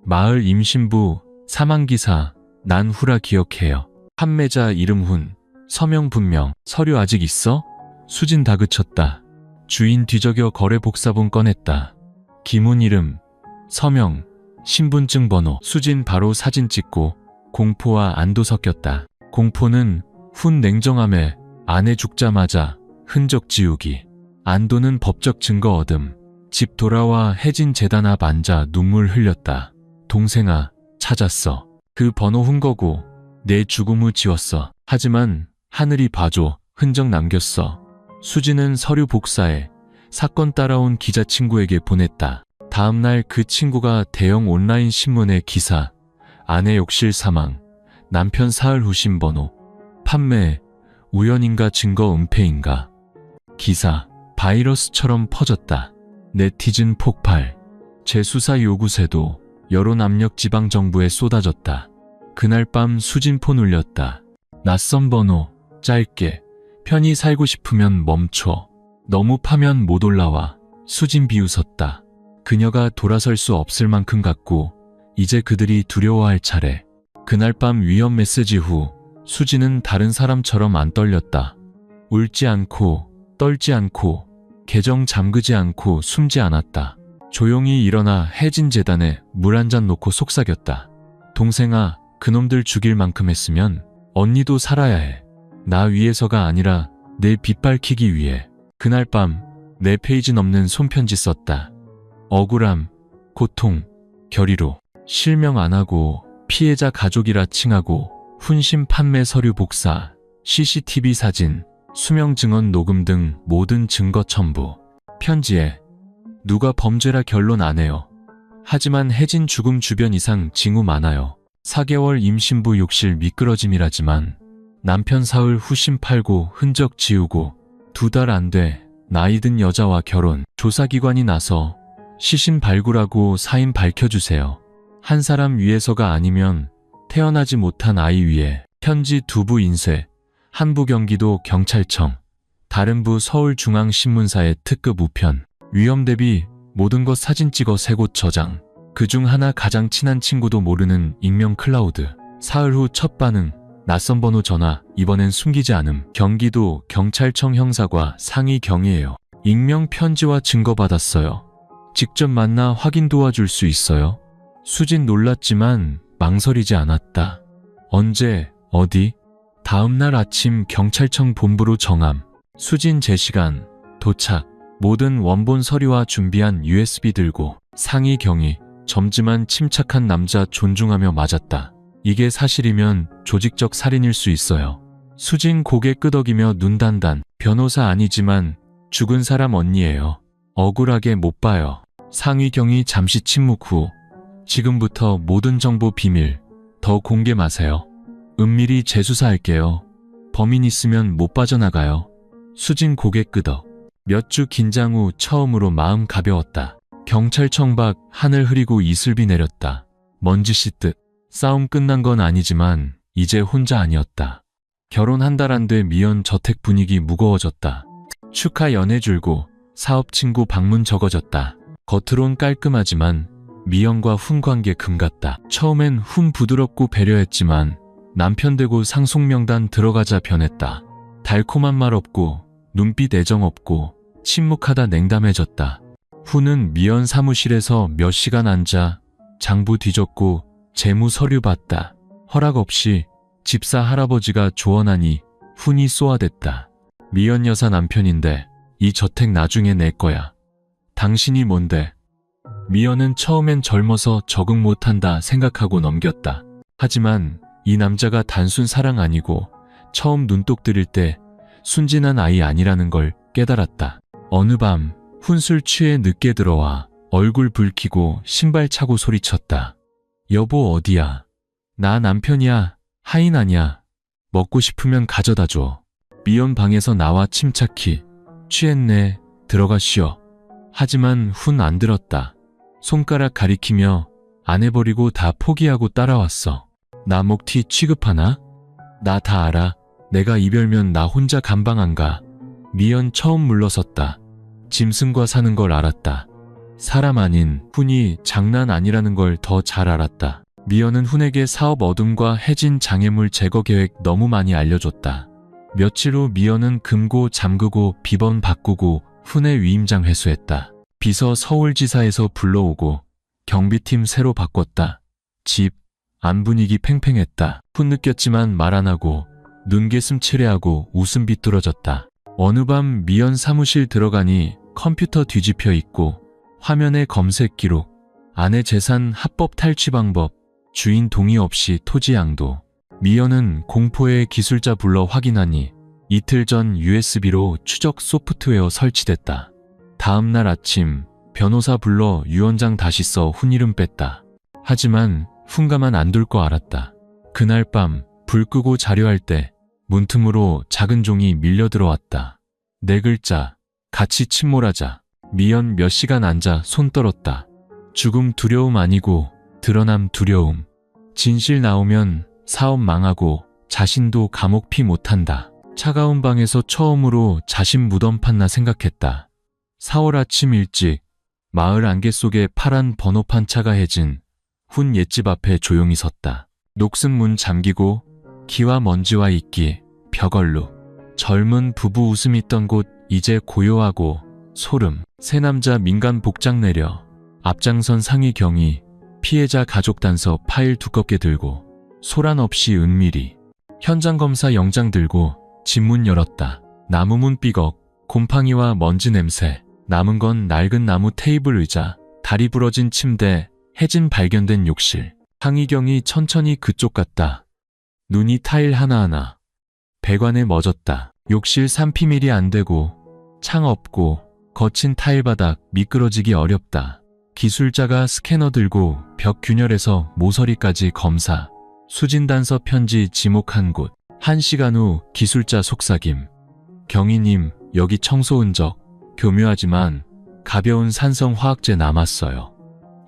마을 임신부 사망기사 난 후라 기억해요. 판매자 이름 훈, 서명 분명. 서류 아직 있어? 수진 다그쳤다. 주인 뒤적여 거래 복사본 꺼냈다. 김훈 이름, 서명, 신분증 번호. 수진 바로 사진 찍고 공포와 안도 섞였다. 공포는 훈 냉정함에 아내 죽자마자 흔적 지우기. 안도는 법적 증거 얻음. 집 돌아와 혜진 재단 앞 앉아 눈물 흘렸다. 동생아, 찾았어. 그 번호 훈 거고 내 죽음 후 지웠어. 하지만 하늘이 봐줘. 흔적 남겼어. 수진은 서류 복사해 사건 따라온 기자 친구에게 보냈다. 다음날 그 친구가 대형 온라인 신문에 기사, 아내 욕실 사망, 남편 사흘 후 신번호, 판매, 우연인가 증거 은폐인가. 기사, 바이러스처럼 퍼졌다. 네티즌 폭발, 재수사 요구세도 여론 압력 지방정부에 쏟아졌다. 그날 밤 수진 폰 울렸다. 낯선 번호, 짧게, 편히 살고 싶으면 멈춰. 너무 파면 못 올라와. 수진 비웃었다. 그녀가 돌아설 수 없을 만큼 같고 이제 그들이 두려워할 차례. 그날 밤 위험 메시지 후 수진은 다른 사람처럼 안 떨렸다. 울지 않고 떨지 않고 계정 잠그지 않고 숨지 않았다. 조용히 일어나 혜진 재단에 물 한 잔 놓고 속삭였다. 동생아, 그놈들 죽일 만큼 했으면 언니도 살아야 해. 나 위해서가 아니라 내 빛 밝히기 위해. 그날 밤 4페이지 넘는 손편지 썼다. 억울함, 고통, 결의로. 실명 안 하고 피해자 가족이라 칭하고 훈심 판매 서류 복사, CCTV 사진, 수명 증언 녹음 등 모든 증거 첨부. 편지에 누가 범죄라 결론 안 해요. 하지만 혜진 죽음 주변 이상 징후 많아요. 4개월 임신부 욕실 미끄러짐이라지만 남편 사흘 후 심 팔고 흔적 지우고 2달 안 돼 나이 든 여자와 결혼. 조사기관이 나서 시신 발굴하고 사인 밝혀주세요. 한 사람 위해서가 아니면 태어나지 못한 아이 위해. 편지 2부 인쇄, 한 부 경기도 경찰청, 다른 부 서울중앙신문사의 특급 우편. 위험 대비 모든 것 사진 찍어 3곳 저장. 그중 하나 가장 친한 친구도 모르는 익명 클라우드. 사흘 후 첫 반응, 낯선 번호 전화, 이번엔 숨기지 않음. 경기도 경찰청 형사과 상위 경위예요. 익명 편지와 증거 받았어요. 직접 만나 확인 도와줄 수 있어요? 수진 놀랐지만 망설이지 않았다. 언제, 어디? 다음날 아침 경찰청 본부로 정함. 수진 제시간, 도착. 모든 원본 서류와 준비한 USB 들고. 상위 경위, 점지만 침착한 남자 존중하며 맞았다. 이게 사실이면 조직적 살인일 수 있어요. 수진 고개 끄덕이며 눈 단단. 변호사 아니지만 죽은 사람 언니예요. 억울하게 못 봐요. 상위 경위 잠시 침묵 후, 지금부터 모든 정보 비밀, 더 공개 마세요. 은밀히 재수사할게요. 범인 있으면 못 빠져나가요. 수진 고개 끄덕. 몇 주 긴장 후 처음으로 마음 가벼웠다. 경찰청 밖 하늘 흐리고 이슬비 내렸다. 먼지 씻듯. 싸움 끝난 건 아니지만 이제 혼자 아니었다. 결혼 한 달 안 돼 미연 저택 분위기 무거워졌다. 축하 연애 줄고 사업 친구 방문 적어졌다. 겉으론 깔끔하지만 미연과 훈 관계 금 같다. 처음엔 훈 부드럽고 배려했지만 남편 되고 상속명단 들어가자 변했다. 달콤한 말 없고 눈빛 애정 없고 침묵하다 냉담해졌다. 훈은 미연 사무실에서 몇 시간 앉아 장부 뒤졌고 재무 서류 봤다. 허락 없이 집사 할아버지가 조언하니 훈이 쏘아댔다. 미연 여사 남편인데 이 저택 나중에 내 거야. 당신이 뭔데? 미연은 처음엔 젊어서 적응 못한다 생각하고 넘겼다. 하지만 이 남자가 단순 사랑 아니고 처음 눈독 들일 때 순진한 아이 아니라는 걸 깨달았다. 어느 밤 훈술 취해 늦게 들어와 얼굴 붉히고 신발 차고 소리쳤다. 여보 어디야? 나 남편이야. 하인 아니야. 먹고 싶으면 가져다 줘. 미연 방에서 나와 침착히 취했네. 들어가 쉬어. 하지만 훈 안 들었다. 손가락 가리키며 안 해버리고 다 포기하고 따라왔어. 나 목티 취급하나? 나 다 알아. 내가 이별면 나 혼자 감방 안 가. 미연 처음 물러섰다. 짐승과 사는 걸 알았다. 사람 아닌 훈이 장난 아니라는 걸 더 잘 알았다. 미연은 훈에게 사업 어둠과 해진 장애물 제거 계획 너무 많이 알려줬다. 며칠 후 미연은 금고 잠그고 비번 바꾸고 훈의 위임장 회수했다. 비서 서울지사에서 불러오고 경비팀 새로 바꿨다. 집, 안 분위기 팽팽했다. 훈 느꼈지만 말 안 하고 눈개슴 칠해하고 웃음 비뚤어졌다. 어느 밤 미연 사무실 들어가니 컴퓨터 뒤집혀 있고 화면에 검색 기록, 아내 재산 합법 탈취 방법, 주인 동의 없이 토지 양도. 미연은 공포의 기술자 불러 확인하니 이틀 전 USB로 추적 소프트웨어 설치됐다. 다음 날 아침 변호사 불러 유언장 다시 써 훈 이름 뺐다. 하지만 훈가만 안 둘 거 알았다. 그날 밤 불 끄고 자려할 때 문틈으로 작은 종이 밀려 들어왔다. 4글자, 같이 침몰하자. 미연 몇 시간 앉아 손 떨었다. 죽음 두려움 아니고 드러남 두려움. 진실 나오면 사업 망하고 자신도 감옥 피 못한다. 차가운 방에서 처음으로 자신 무덤 팠나 생각했다. 4월 아침 일찍 마을 안개 속에 파란 번호판 차가 해진 훈 옛집 앞에 조용히 섰다. 녹슨 문 잠기고 기와 먼지와 이끼, 벽얼룩. 젊은 부부 웃음 있던 곳 이제 고요하고 소름. 세 남자 민간 복장 내려 앞장선 상위 경위, 피해자 가족 단서 파일 두껍게 들고 소란 없이 은밀히 현장 검사 영장 들고 집문 열었다. 나무 문 삐걱, 곰팡이와 먼지 냄새. 남은 건 낡은 나무 테이블 의자, 다리 부러진 침대, 해진 발견된 욕실. 상희경이 천천히 그쪽 갔다. 눈이 타일 하나하나. 배관에 멎었다. 욕실 3피밀이 안 되고 창 없고 거친 타일 바닥 미끄러지기 어렵다. 기술자가 스캐너 들고 벽 균열에서 모서리까지 검사. 수진단서 편지 지목한 곳. 1시간 후 기술자 속삭임. 경위님, 여기 청소 흔적. 교묘하지만 가벼운 산성 화학제 남았어요.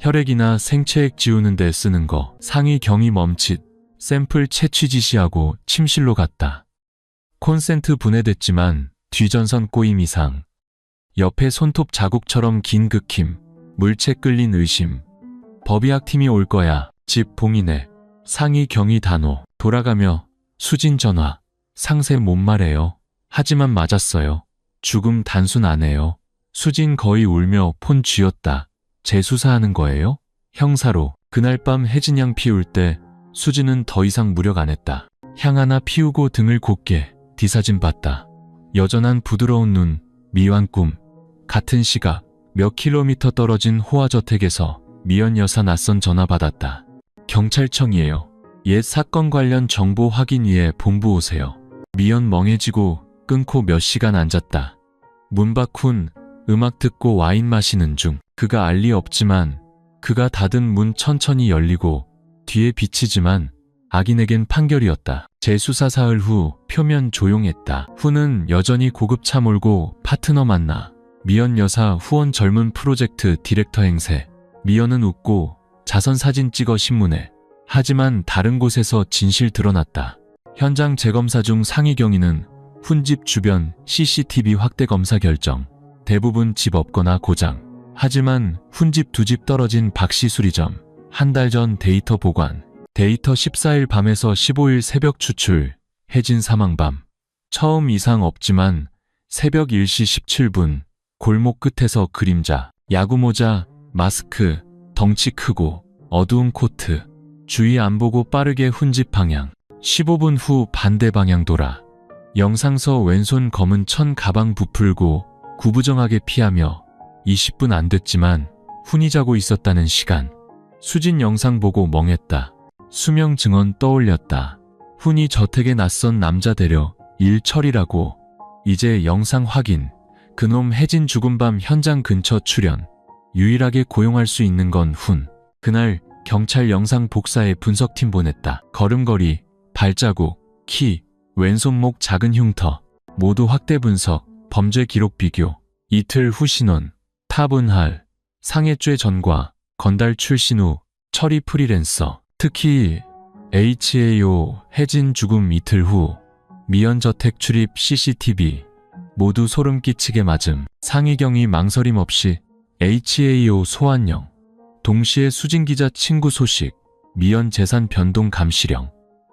혈액이나 생체액 지우는 데 쓰는 거. 상위 경위 멈칫. 샘플 채취 지시하고 침실로 갔다. 콘센트 분해됐지만 뒤전선 꼬임 이상. 옆에 손톱 자국처럼 긴 극힘. 물체 끌린 의심. 법의학팀이 올 거야. 집 봉인해. 상위 경위 단호. 돌아가며 수진 전화. 상세 못 말해요. 하지만 맞았어요. 죽음 단순 안 해요. 수진 거의 울며 폰 쥐었다. 재수사하는 거예요? 형사로. 그날 밤 혜진향 피울 때 수진은 더 이상 무력 안 했다. 향 하나 피우고 등을 곧게 뒤사진 봤다. 여전한 부드러운 눈, 미완 꿈. 같은 시각 몇 킬로미터 떨어진 호화저택에서 미연 여사 낯선 전화 받았다. 경찰청이에요. 옛 사건 관련 정보 확인 위해 본부 오세요. 미연 멍해지고 끊고 몇 시간 앉았다. 문 밖 훈 음악 듣고 와인 마시는 중. 그가 알 리 없지만 그가 닫은 문 천천히 열리고 뒤에 비치지만 악인에겐 판결이었다. 재수사 사흘 후 표면 조용했다. 훈은 여전히 고급차 몰고 파트너 만나. 미연 여사 후원 젊은 프로젝트 디렉터 행세. 미연은 웃고 자선 사진 찍어 신문에. 하지만 다른 곳에서 진실 드러났다. 현장 재검사 중 상위 경위는 훈집 주변 CCTV 확대 검사 결정. 대부분 집 없거나 고장. 하지만 훈집 2집 떨어진 박씨 수리점. 한 달 전 데이터 보관. 데이터 14일 밤에서 15일 새벽 추출. 혜진 사망밤. 처음 이상 없지만 새벽 1시 17분. 골목 끝에서 그림자. 야구모자, 마스크, 덩치 크고 어두운 코트. 주위 안 보고 빠르게 훈집 방향. 15분 후 반대 방향 돌아. 영상서 왼손 검은 천 가방 부풀고 구부정하게 피하며 20분 안 됐지만 훈이 자고 있었다는 시간. 수진 영상 보고 멍했다. 수명 증언 떠올렸다. 훈이 저택에 낯선 남자 데려 일 처리라고. 이제 영상 확인. 그놈 혜진 죽은 밤 현장 근처 출연. 유일하게 고용할 수 있는 건 훈. 그날 경찰 영상 복사해 분석팀 보냈다. 걸음걸이, 발자국, 키, 왼손목 작은 흉터. 모두 확대 분석. 범죄 기록 비교. 이틀 후 신원. 타분할. 상해죄 전과. 건달 출신 후. 처리 프리랜서. 특히 HAO 혜진 죽음 이틀 후. 미연 저택 출입 CCTV. 모두 소름 끼치게 맞음. 상희경이 망설임 없이 HAO 소환령. 동시에 수진 기자 친구 소식. 미연 재산 변동 감시령.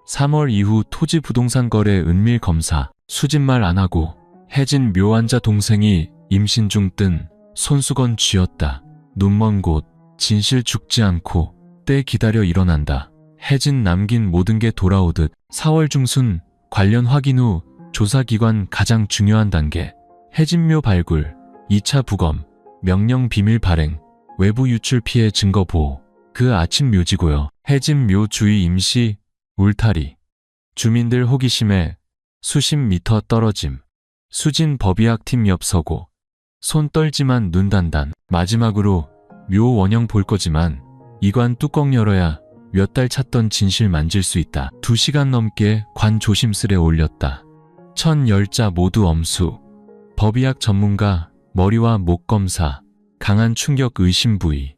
3월 이후 토지 부동산 거래 은밀 검사. 수진 말 안 하고 혜진 묘환자 동생이 임신 중 뜬 손수건 쥐었다. 눈먼 곳. 진실 죽지 않고 때 기다려 일어난다. 혜진 남긴 모든 게 돌아오듯 4월 중순 관련 확인 후 조사기관 가장 중요한 단계. 혜진묘 발굴. 2차 부검. 명령 비밀 발행. 외부 유출 피해 증거 보호. 그 아침 묘지고요. 혜진묘 주위 임시 울타리. 주민들 호기심에 수십 미터 떨어짐. 수진 법의학팀 옆 서고. 손 떨지만 눈 단단. 마지막으로 묘 원형 볼 거지만 이관 뚜껑 열어야 몇 달 찾던 진실 만질 수 있다. 2시간 넘게 관 조심스레 올렸다. 1010자 모두 엄수. 법의학 전문가, 머리와 목 검사, 강한 충격 의심 부위.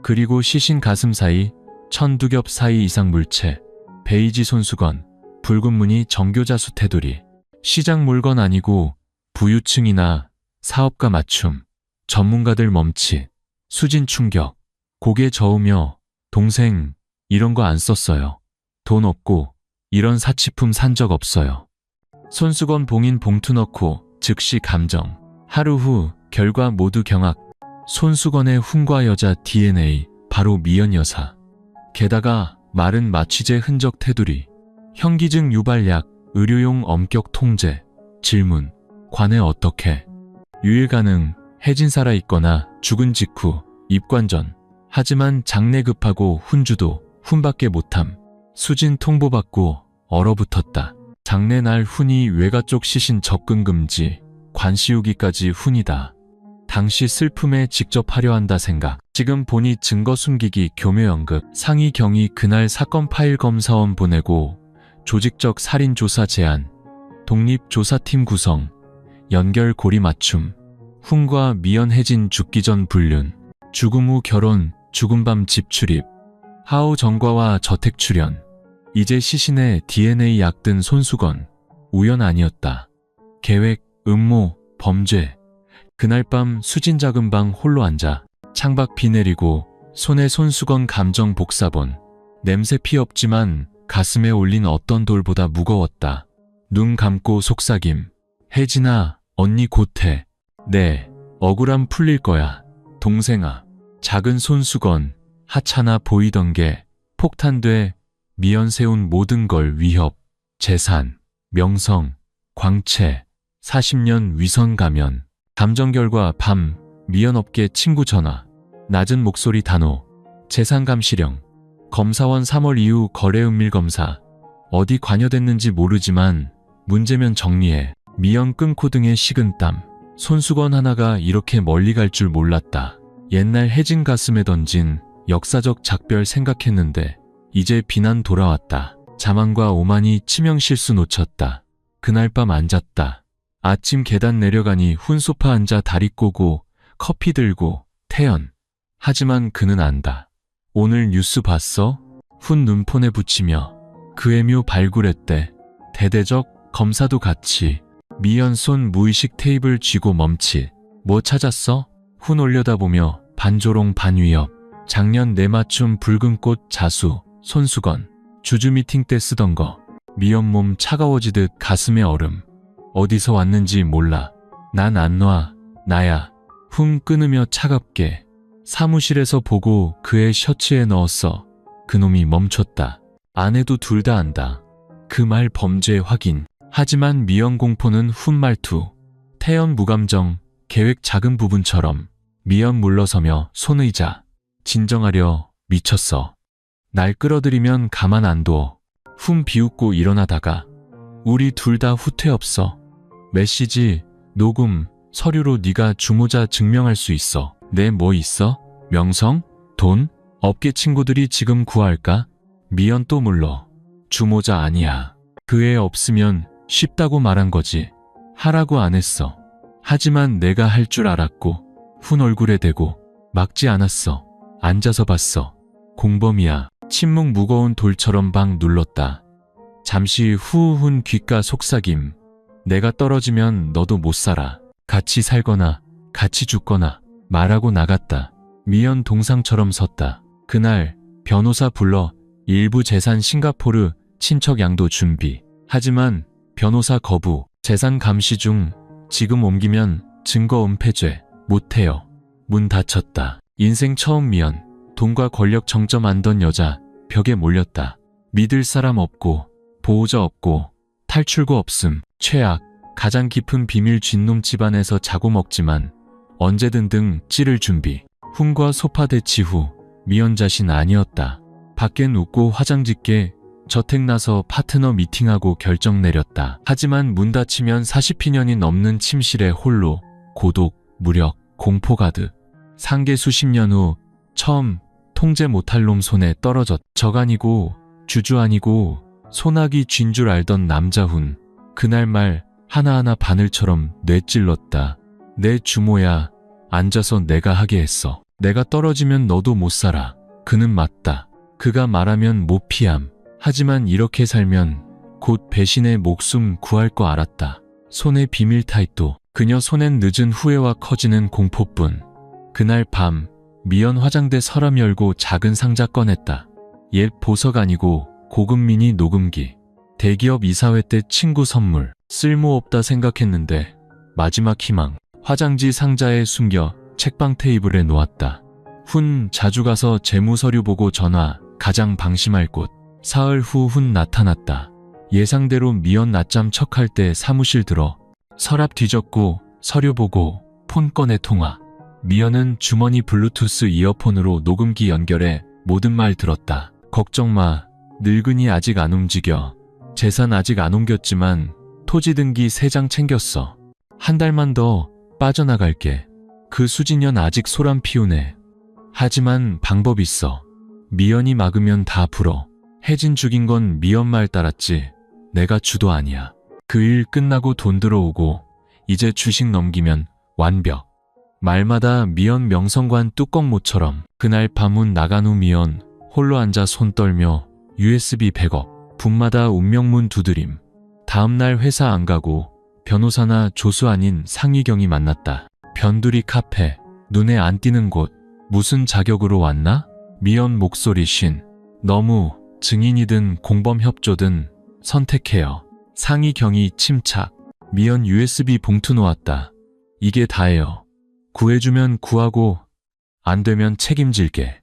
그리고 시신 가슴 사이, 1002겹 사이 이상 물체, 베이지 손수건, 붉은 무늬 정교자수 테두리. 시장 물건 아니고 부유층이나 사업가 맞춤. 전문가들 멈칫. 수진 충격. 고개 저으며 동생 이런 거 안 썼어요. 돈 없고 이런 사치품 산 적 없어요. 손수건 봉인 봉투 넣고 즉시 감정. 하루 후 결과 모두 경악. 손수건의 훈과 여자 DNA 바로 미연 여사. 게다가 마른 마취제 흔적 테두리. 현기증 유발약, 의료용 엄격 통제. 질문. 관에 어떻게? 유일 가능. 혜진 살아있거나 죽은 직후. 입관 전. 하지만 장례 급하고 훈주도 훈밖에 못함. 수진 통보받고 얼어붙었다. 장례날 훈이 외가 쪽 시신 접근 금지. 관 씌우기까지 훈이다. 당시 슬픔에 직접 하려 한다 생각. 지금 보니 증거 숨기기 교묘 연극. 상희 경위 그날 사건 파일 검사원 보내고 조직적 살인 조사 제안. 독립조사팀 구성. 연결 고리 맞춤. 훈과 미연 혜진 죽기 전 불륜. 죽음 후 결혼. 죽은 밤 집 출입. 하우 전과와 저택 출연. 이제 시신에 DNA 약든 손수건. 우연 아니었다. 계획, 음모, 범죄. 그날 밤 수진 작은 방 홀로 앉아 창밖 비 내리고 손에 손수건 감정 복사본. 냄새 피 없지만 가슴에 올린 어떤 돌보다 무거웠다. 눈 감고 속삭임. 혜진아, 언니 곧 해. 네, 억울함 풀릴 거야. 동생아. 작은 손수건. 하찮아 보이던 게 폭탄돼 미연 세운 모든 걸 위협. 재산, 명성, 광채, 40년 위선 가면. 감정 결과 밤. 미연 업계 친구 전화. 낮은 목소리 단호. 재산 감시령. 검사원 3월 이후 거래 은밀 검사. 어디 관여됐는지 모르지만 문제면 정리해. 미연 끊고 등의 식은땀. 손수건 하나가 이렇게 멀리 갈 줄 몰랐다. 옛날 혜진 가슴에 던진 역사적 작별 생각했는데 이제 비난 돌아왔다. 자만과 오만이 치명실수 놓쳤다. 그날 밤 앉았다. 아침 계단 내려가니 훈 소파 앉아 다리 꼬고 커피 들고 태연. 하지만 그는 안다. 오늘 뉴스 봤어? 훈 눈폰에 붙이며 그의 묘 발굴했대. 대대적 검사도 같이. 미연 손 무의식 테이블 쥐고 멈칫. 뭐 찾았어? 훈 올려다보며 반조롱 반위협. 작년 내 맞춤 붉은 꽃 자수. 손수건. 주주 미팅 때 쓰던 거. 미연 몸 차가워지듯 가슴에 얼음. 어디서 왔는지 몰라. 난 안 놔. 나야. 훈 끊으며 차갑게. 사무실에서 보고 그의 셔츠에 넣었어. 그놈이 멈췄다. 아내도 둘 다 안다. 그 말 범죄 확인. 하지만 미연 공포는 훈 말투. 태연 무감정. 계획 작은 부분처럼. 미연 물러서며 손의자. 진정하려. 미쳤어. 날 끌어들이면 가만 안 둬. 훈 비웃고 일어나다가 우리 둘 다 후퇴 없어. 메시지, 녹음, 서류로 네가 주모자 증명할 수 있어. 내 뭐 있어? 명성? 돈? 업계 친구들이 지금 구할까? 미연 또 물러. 주모자 아니야. 그 애 없으면 쉽다고 말한 거지. 하라고 안 했어. 하지만 내가 할 줄 알았고 훈 얼굴에 대고 막지 않았어. 앉아서 봤어. 공범이야. 침묵 무거운 돌처럼 방 눌렀다. 잠시 후 훈 귓가 속삭임. 내가 떨어지면 너도 못 살아. 같이 살거나 같이 죽거나 말하고 나갔다. 미연 동상처럼 섰다. 그날 변호사 불러 일부 재산 싱가포르 친척 양도 준비. 하지만 변호사 거부. 재산 감시 중. 지금 옮기면 증거 은폐죄. 못해요. 문 닫혔다. 인생 처음 미연. 돈과 권력 정점 안던 여자 벽에 몰렸다. 믿을 사람 없고 보호자 없고 탈출구 없음. 최악. 가장 깊은 비밀 쥔놈 집안에서 자고 먹지만 언제든 등 찌를 준비. 훈과 소파 대치 후 미연 자신 아니었다. 밖엔 웃고 화장 짓게 저택 나서 파트너 미팅하고 결정 내렸다. 하지만 문 닫히면 40피년이 넘는 침실에 홀로 고독, 무력, 공포 가득. 상계 수십 년 후 처음 통제 못할 놈 손에 떨어졌. 적 아니고 주주 아니고 소나기 쥔 줄 알던 남자 훈. 그날 말 하나하나 바늘처럼 뇌찔렀다. 내 주모야. 앉아서 내가 하게 했어. 내가 떨어지면 너도 못 살아. 그는 맞다. 그가 말하면 못 피함. 하지만 이렇게 살면 곧 배신의 목숨 구할 거 알았다. 손에 비밀 타이또. 그녀 손엔 늦은 후회와 커지는 공포뿐. 그날 밤 미연 화장대 서랍 열고 작은 상자 꺼냈다. 옛 보석 아니고 고급 미니 녹음기. 대기업 이사회 때 친구 선물. 쓸모없다 생각했는데 마지막 희망. 화장지 상자에 숨겨 책방 테이블에 놓았다. 훈 자주 가서 재무서류 보고 전화. 가장 방심할 곳. 사흘 후 훈 나타났다. 예상대로 미연 낮잠 척할 때 사무실 들어. 서랍 뒤졌고 서류 보고 폰 꺼내 통화. 미연은 주머니 블루투스 이어폰으로 녹음기 연결해 모든 말 들었다. 걱정 마. 늙은이 아직 안 움직여. 재산 아직 안 옮겼지만 토지 등기 3장 챙겼어. 한 달만 더 빠져나갈게. 그 수진년 아직 소란 피우네. 하지만 방법 있어. 미연이 막으면 다 불어. 혜진 죽인 건 미연 말 따랐지. 내가 주도 아니야. 그 일 끝나고 돈 들어오고 이제 주식 넘기면 완벽. 말마다 미연 명성관 뚜껑모처럼. 그날 밤은 나간 후 미연 홀로 앉아 손 떨며 USB 100억. 분마다 운명문 두드림. 다음날 회사 안 가고 변호사나 조수 아닌 상위경이 만났다. 변두리 카페. 눈에 안 띄는 곳. 무슨 자격으로 왔나? 미연 목소리 쉰. 너무 증인이든 공범 협조든 선택해요. 상위경이 침착. 미연 USB 봉투 놓았다. 이게 다예요. 구해주면 구하고 안 되면 책임질게.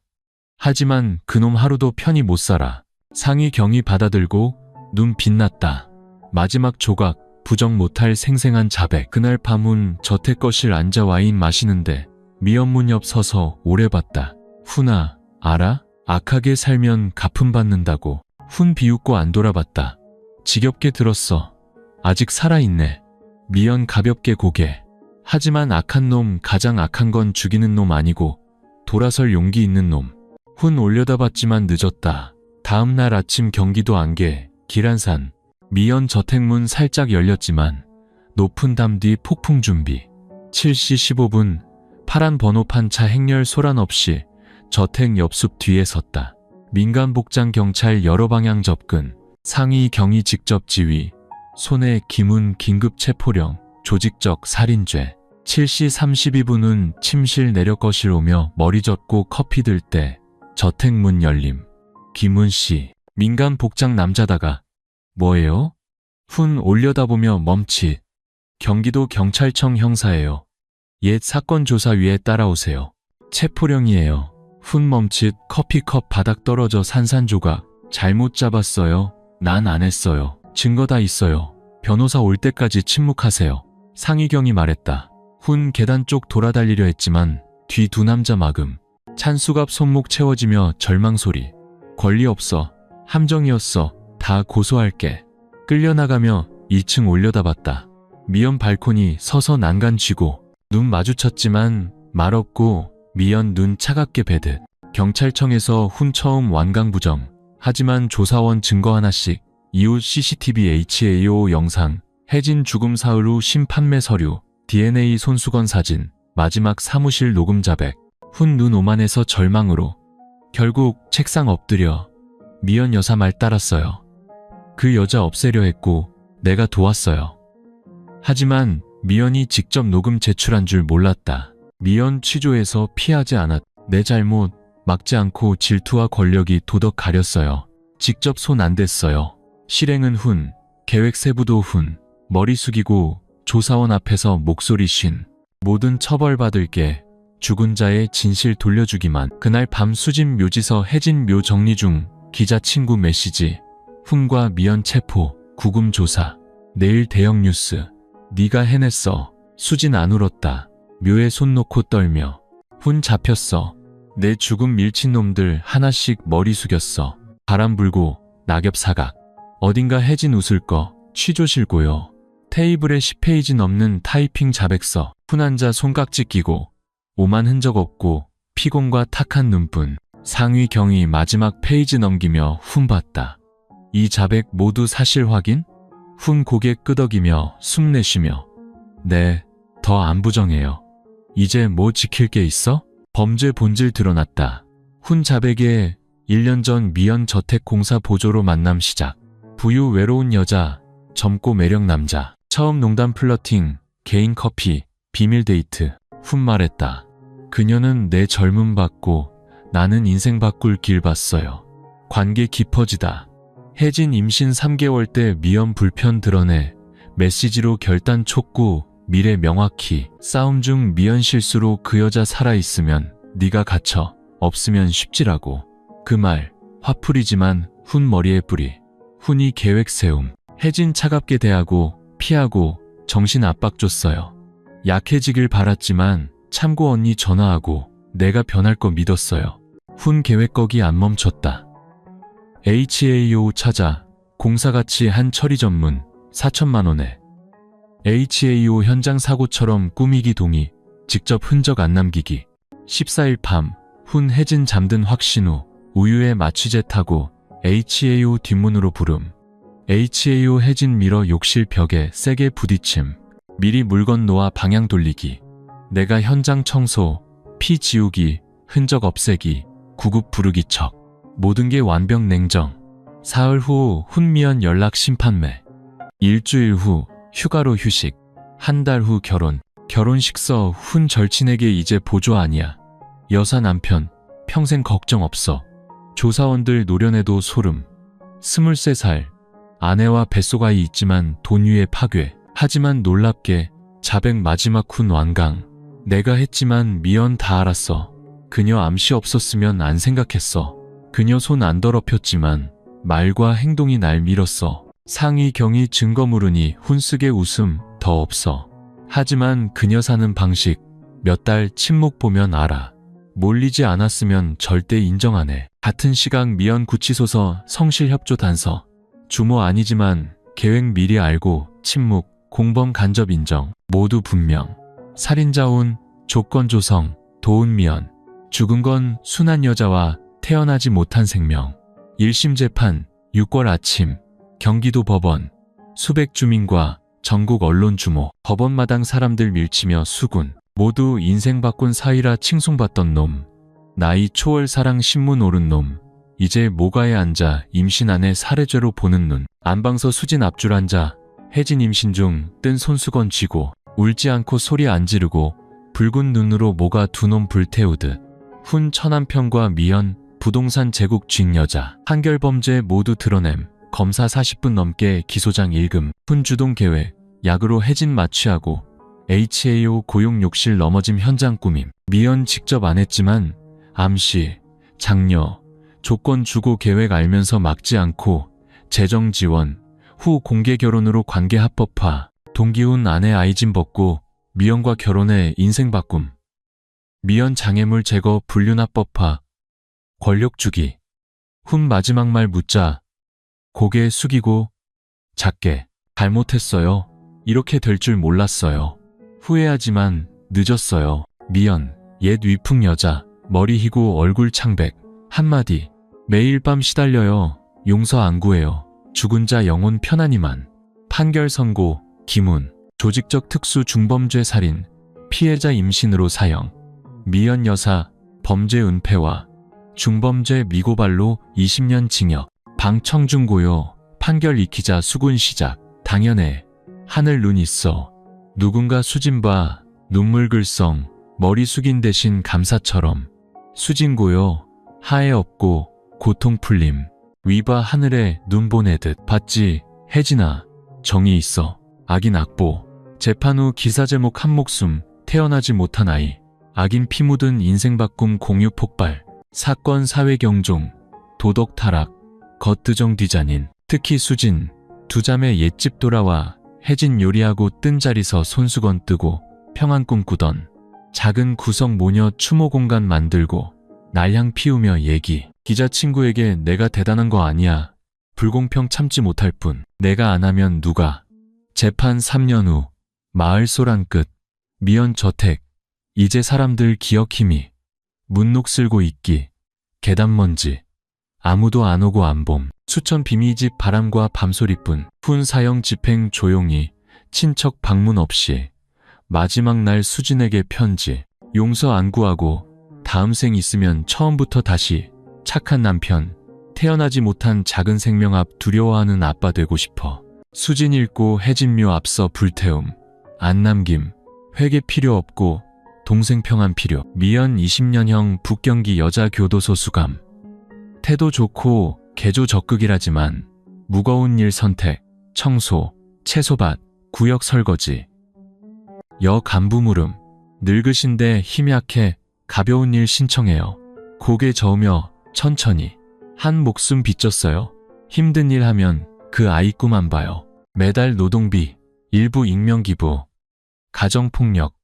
하지만 그놈 하루도 편히 못 살아. 상위경이 받아들고 눈 빛났다. 마지막 조각. 부정 못할 생생한 자백. 그날 밤은 저택 거실 앉아 와인 마시는데 미연 문 옆 서서 오래 봤다. 훈아, 알아? 악하게 살면 갚음 받는다고. 훈 비웃고 안 돌아봤다. 지겹게 들었어. 아직 살아있네. 미연 가볍게 고개. 하지만 악한 놈, 가장 악한 건 죽이는 놈 아니고 돌아설 용기 있는 놈. 훈 올려다봤지만 늦었다. 다음 날 아침 경기도 안개, 기란산. 미연 저택문 살짝 열렸지만 높은 담 뒤 폭풍 준비. 7시 15분 파란 번호판 차 행렬 소란 없이 저택 옆숲 뒤에 섰다. 민간 복장 경찰 여러 방향 접근. 상위 경위 직접 지휘. 손에 기문 긴급 체포령. 조직적 살인죄. 7시 32분은 침실 내려 거실 오며 머리 젖고 커피 들 때 저택 문 열림. 김훈씨. 민간 복장 남자다가 뭐예요? 훈 올려다보며 멈칫. 경기도 경찰청 형사예요. 옛 사건 조사위에 따라오세요. 체포령이에요. 훈 멈칫. 커피컵 바닥 떨어져 산산조각. 잘못 잡았어요. 난 안 했어요. 증거 다 있어요. 변호사 올 때까지 침묵하세요. 상위경이 말했다. 훈 계단 쪽 돌아달리려 했지만 뒤 두 남자 막음. 찬수갑 손목 채워지며 절망소리. 권리 없어. 함정이었어. 다 고소할게. 끌려나가며 2층 올려다봤다. 미연 발코니 서서 난간 쥐고 눈 마주쳤지만 말 없고 미연 눈 차갑게 베듯. 경찰청에서 훈 처음 완강부정. 하지만 조사원 증거 하나씩. 이웃 CCTV HAO 영상. 혜진 죽음 사흘 후 심판매 서류. DNA 손수건 사진, 마지막 사무실 녹음 자백. 훈 눈 오만해서 절망으로. 결국 책상 엎드려 미연 여사 말 따랐어요. 그 여자 없애려 했고 내가 도왔어요. 하지만 미연이 직접 녹음 제출한 줄 몰랐다. 미연 취조해서 피하지 않았. 내 잘못 막지 않고 질투와 권력이 도덕 가렸어요. 직접 손 안 댔어요. 실행은 훈, 계획 세부도 훈. 머리 숙이고 조사원 앞에서 목소리 쉰. 모든 처벌받을게. 죽은 자의 진실 돌려주기만. 그날 밤 수진 묘지서 혜진 묘 정리 중. 기자 친구 메시지. 훈과 미연 체포. 구금 조사. 내일 대형 뉴스. 네가 해냈어. 수진 안 울었다. 묘에 손 놓고 떨며. 훈 잡혔어. 내 죽음 밀친 놈들 하나씩 머리 숙였어. 바람 불고 낙엽 사각. 어딘가 혜진 웃을 거. 취조실 고요. 테이블에 10페이지 넘는 타이핑 자백서. 훈 앉아 손깍지 끼고. 오만 흔적 없고 피곤과 탁한 눈뿐. 상위 경위 마지막 페이지 넘기며 훈 봤다. 이 자백 모두 사실 확인? 훈 고개 끄덕이며 숨 내쉬며. 네, 더 안 부정해요. 이제 뭐 지킬 게 있어? 범죄 본질 드러났다. 훈 자백에 1년 전 미연 저택공사 보조로 만남 시작. 부유 외로운 여자, 젊고 매력 남자. 처음 농담 플러팅, 개인 커피, 비밀 데이트. 훈 말했다. 그녀는 내 젊음 봤고 나는 인생 바꿀 길 봤어요. 관계 깊어지다. 혜진 임신 3개월 때 미연 불편 드러내. 메시지로 결단 촉구, 미래 명확히. 싸움 중 미연 실수로 그 여자 살아있으면 네가 갇혀. 없으면 쉽지라고. 그 말 화풀이지만 훈 머리에 뿌리. 훈이 계획 세움. 혜진 차갑게 대하고 피하고 정신 압박 줬어요. 약해지길 바랐지만 참고 언니 전화하고 내가 변할 거 믿었어요. 훈 계획 거기 안 멈췄다. HAO 찾아. 공사가치 한 처리 전문 4천만 원에. HAO 현장 사고처럼 꾸미기 동의. 직접 흔적 안 남기기. 14일 밤 훈 혜진 잠든 확신 후 우유에 마취제 타고 HAO 뒷문으로 부름. HAO 혜진 밀어 욕실 벽에 세게 부딪힘. 미리 물건 놓아 방향 돌리기. 내가 현장 청소, 피 지우기, 흔적 없애기, 구급 부르기 척. 모든 게 완벽 냉정. 사흘 후 훈미연 연락 심판매. 일주일 후 휴가로 휴식. 한 달 후 결혼. 결혼식서 훈 절친에게 이제 보조 아니야. 여사 남편 평생 걱정 없어. 조사원들 노련해도 소름. 23살 아내와 뱃속아이 있지만 돈 위에 파괴. 하지만 놀랍게 자백 마지막 훈 완강. 내가 했지만 미연 다 알았어. 그녀 암시 없었으면 안 생각했어. 그녀 손 안 더럽혔지만 말과 행동이 날 밀었어. 상위 경위 증거 물으니 훈쓰게 웃음 더 없어. 하지만 그녀 사는 방식 몇 달 침묵 보면 알아. 몰리지 않았으면 절대 인정 안 해. 같은 시각 미연 구치소서 성실협조 단서. 주모 아니지만 계획 미리 알고 침묵, 공범 간접 인정. 모두 분명. 살인자 훈, 조건 조성, 도운 미연. 죽은 건 순한 여자와 태어나지 못한 생명. 1심 재판 6월 아침 경기도 법원. 수백 주민과 전국 언론 주목. 법원마당 사람들 밀치며 수군. 모두 인생 바꾼 사이라 칭송받던 놈. 나이 초월 사랑 신문 오른 놈. 이제 모가에 앉아 임신 아내 살해죄로 보는 눈. 안방서 수진 앞줄 앉아 혜진 임신 중 뜬 손수건 쥐고 울지 않고 소리 안 지르고 붉은 눈으로 모가 두 놈 불태우듯. 훈 처남편과 미연 부동산 제국 쥔 여자. 한결범죄 모두 드러냄. 검사 40분 넘게 기소장 읽음. 훈 주동 계획. 약으로 혜진 마취하고 HAO 고용 욕실 넘어짐 현장 꾸밈. 미연 직접 안 했지만 암시, 장려, 조건 주고 계획 알면서 막지 않고 재정 지원. 후 공개 결혼으로 관계 합법화. 동기훈 아내 아이진 벗고 미연과 결혼해 인생 바꿈. 미연 장애물 제거 불륜합법화. 권력 주기. 훈 마지막 말 묻자 고개 숙이고 작게. 잘못했어요. 이렇게 될 줄 몰랐어요. 후회하지만 늦었어요. 미연, 옛 위풍 여자. 머리 희고 얼굴 창백. 한마디. 매일 밤 시달려요. 용서 안 구해요. 죽은 자 영혼 편안히만. 판결 선고. 김훈. 조직적 특수 중범죄 살인, 피해자 임신으로 사형, 미연 여사, 범죄 은폐와 중범죄 미고발로 20년 징역, 방청중고요, 판결 익히자 수군 시작, 당연해, 하늘 눈 있어, 누군가 수진 봐, 눈물 글썽, 머리 숙인 대신 감사처럼, 수진고요, 하해 없고, 고통 풀림, 위바 하늘에 눈 보내듯, 봤지, 혜진아, 정이 있어, 악인 악보, 재판 후 기사 제목 한 목숨, 태어나지 못한 아이, 악인 피 묻은 인생 바꿈 공유 폭발, 사건 사회 경종, 도덕 타락, 겉드정 뒤자닌, 특히 수진, 두 자매 옛집 돌아와 혜진 요리하고 뜬 자리서 손수건 뜨고 평안 꿈꾸던 작은 구석 모녀 추모 공간 만들고 날향 피우며 얘기. 기자 친구에게 내가 대단한 거 아니야. 불공평 참지 못할 뿐. 내가 안 하면 누가. 재판 3년 후 마을 소란 끝. 미연 저택. 이제 사람들 기억 힘이. 문록 쓸고 있기. 계단 먼지. 아무도 안 오고 안 봄. 수천 비미집 바람과 밤소리뿐. 훈 사형 집행 조용히. 친척 방문 없이. 마지막 날 수진에게 편지. 용서 안 구하고 다음 생 있으면 처음부터 다시. 착한 남편. 태어나지 못한 작은 생명 앞 두려워하는 아빠 되고 싶어. 수진 읽고 혜진묘 앞서 불태움. 안 남김. 회계 필요 없고 동생 평안 필요. 미연 20년형 북경기 여자교도소 수감. 태도 좋고 개조 적극이라지만 무거운 일 선택, 청소, 채소밭, 구역 설거지. 여 간부 물음. 늙으신데 힘 약해 가벼운 일 신청해요. 고개 저으며 천천히. 한 목숨 빚졌어요. 힘든 일 하면 그 아이 꿈 안 봐요. 매달 노동비, 일부 익명 기부, 가정폭력,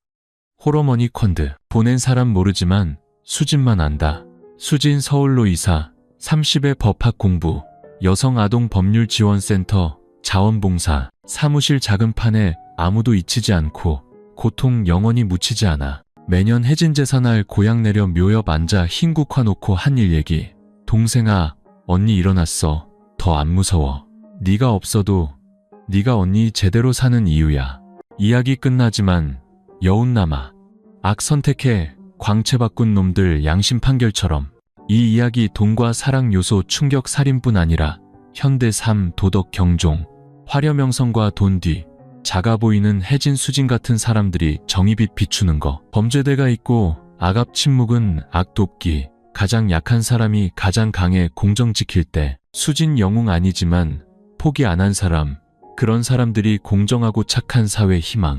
호러머니 펀드. 보낸 사람 모르지만 수진만 안다. 수진 서울로 이사, 30회 법학 공부, 여성아동법률지원센터, 자원봉사, 사무실 작은 판에 아무도 잊히지 않고 고통 영원히 묻히지 않아. 매년 혜진 제사날 고향 내려 묘 옆 앉아 흰국화 놓고 한 일 얘기. 동생아, 언니 일어났어. 더 안 무서워. 네가 없어도 네가 언니 제대로 사는 이유야. 이야기 끝나지만 여운 남아. 악 선택해 광채 바꾼 놈들 양심 판결처럼. 이 이야기 돈과 사랑 요소 충격 살인뿐 아니라 현대 삶 도덕 경종, 화려명성과 돈 뒤 작아 보이는 혜진 수진 같은 사람들이 정의빛 비추는 거. 범죄대가 있고 악압 침묵은 악 돕기. 가장 약한 사람이 가장 강해 공정 지킬 때. 수진 영웅 아니지만 포기 안 한 사람. 그런 사람들이 공정하고 착한 사회 희망.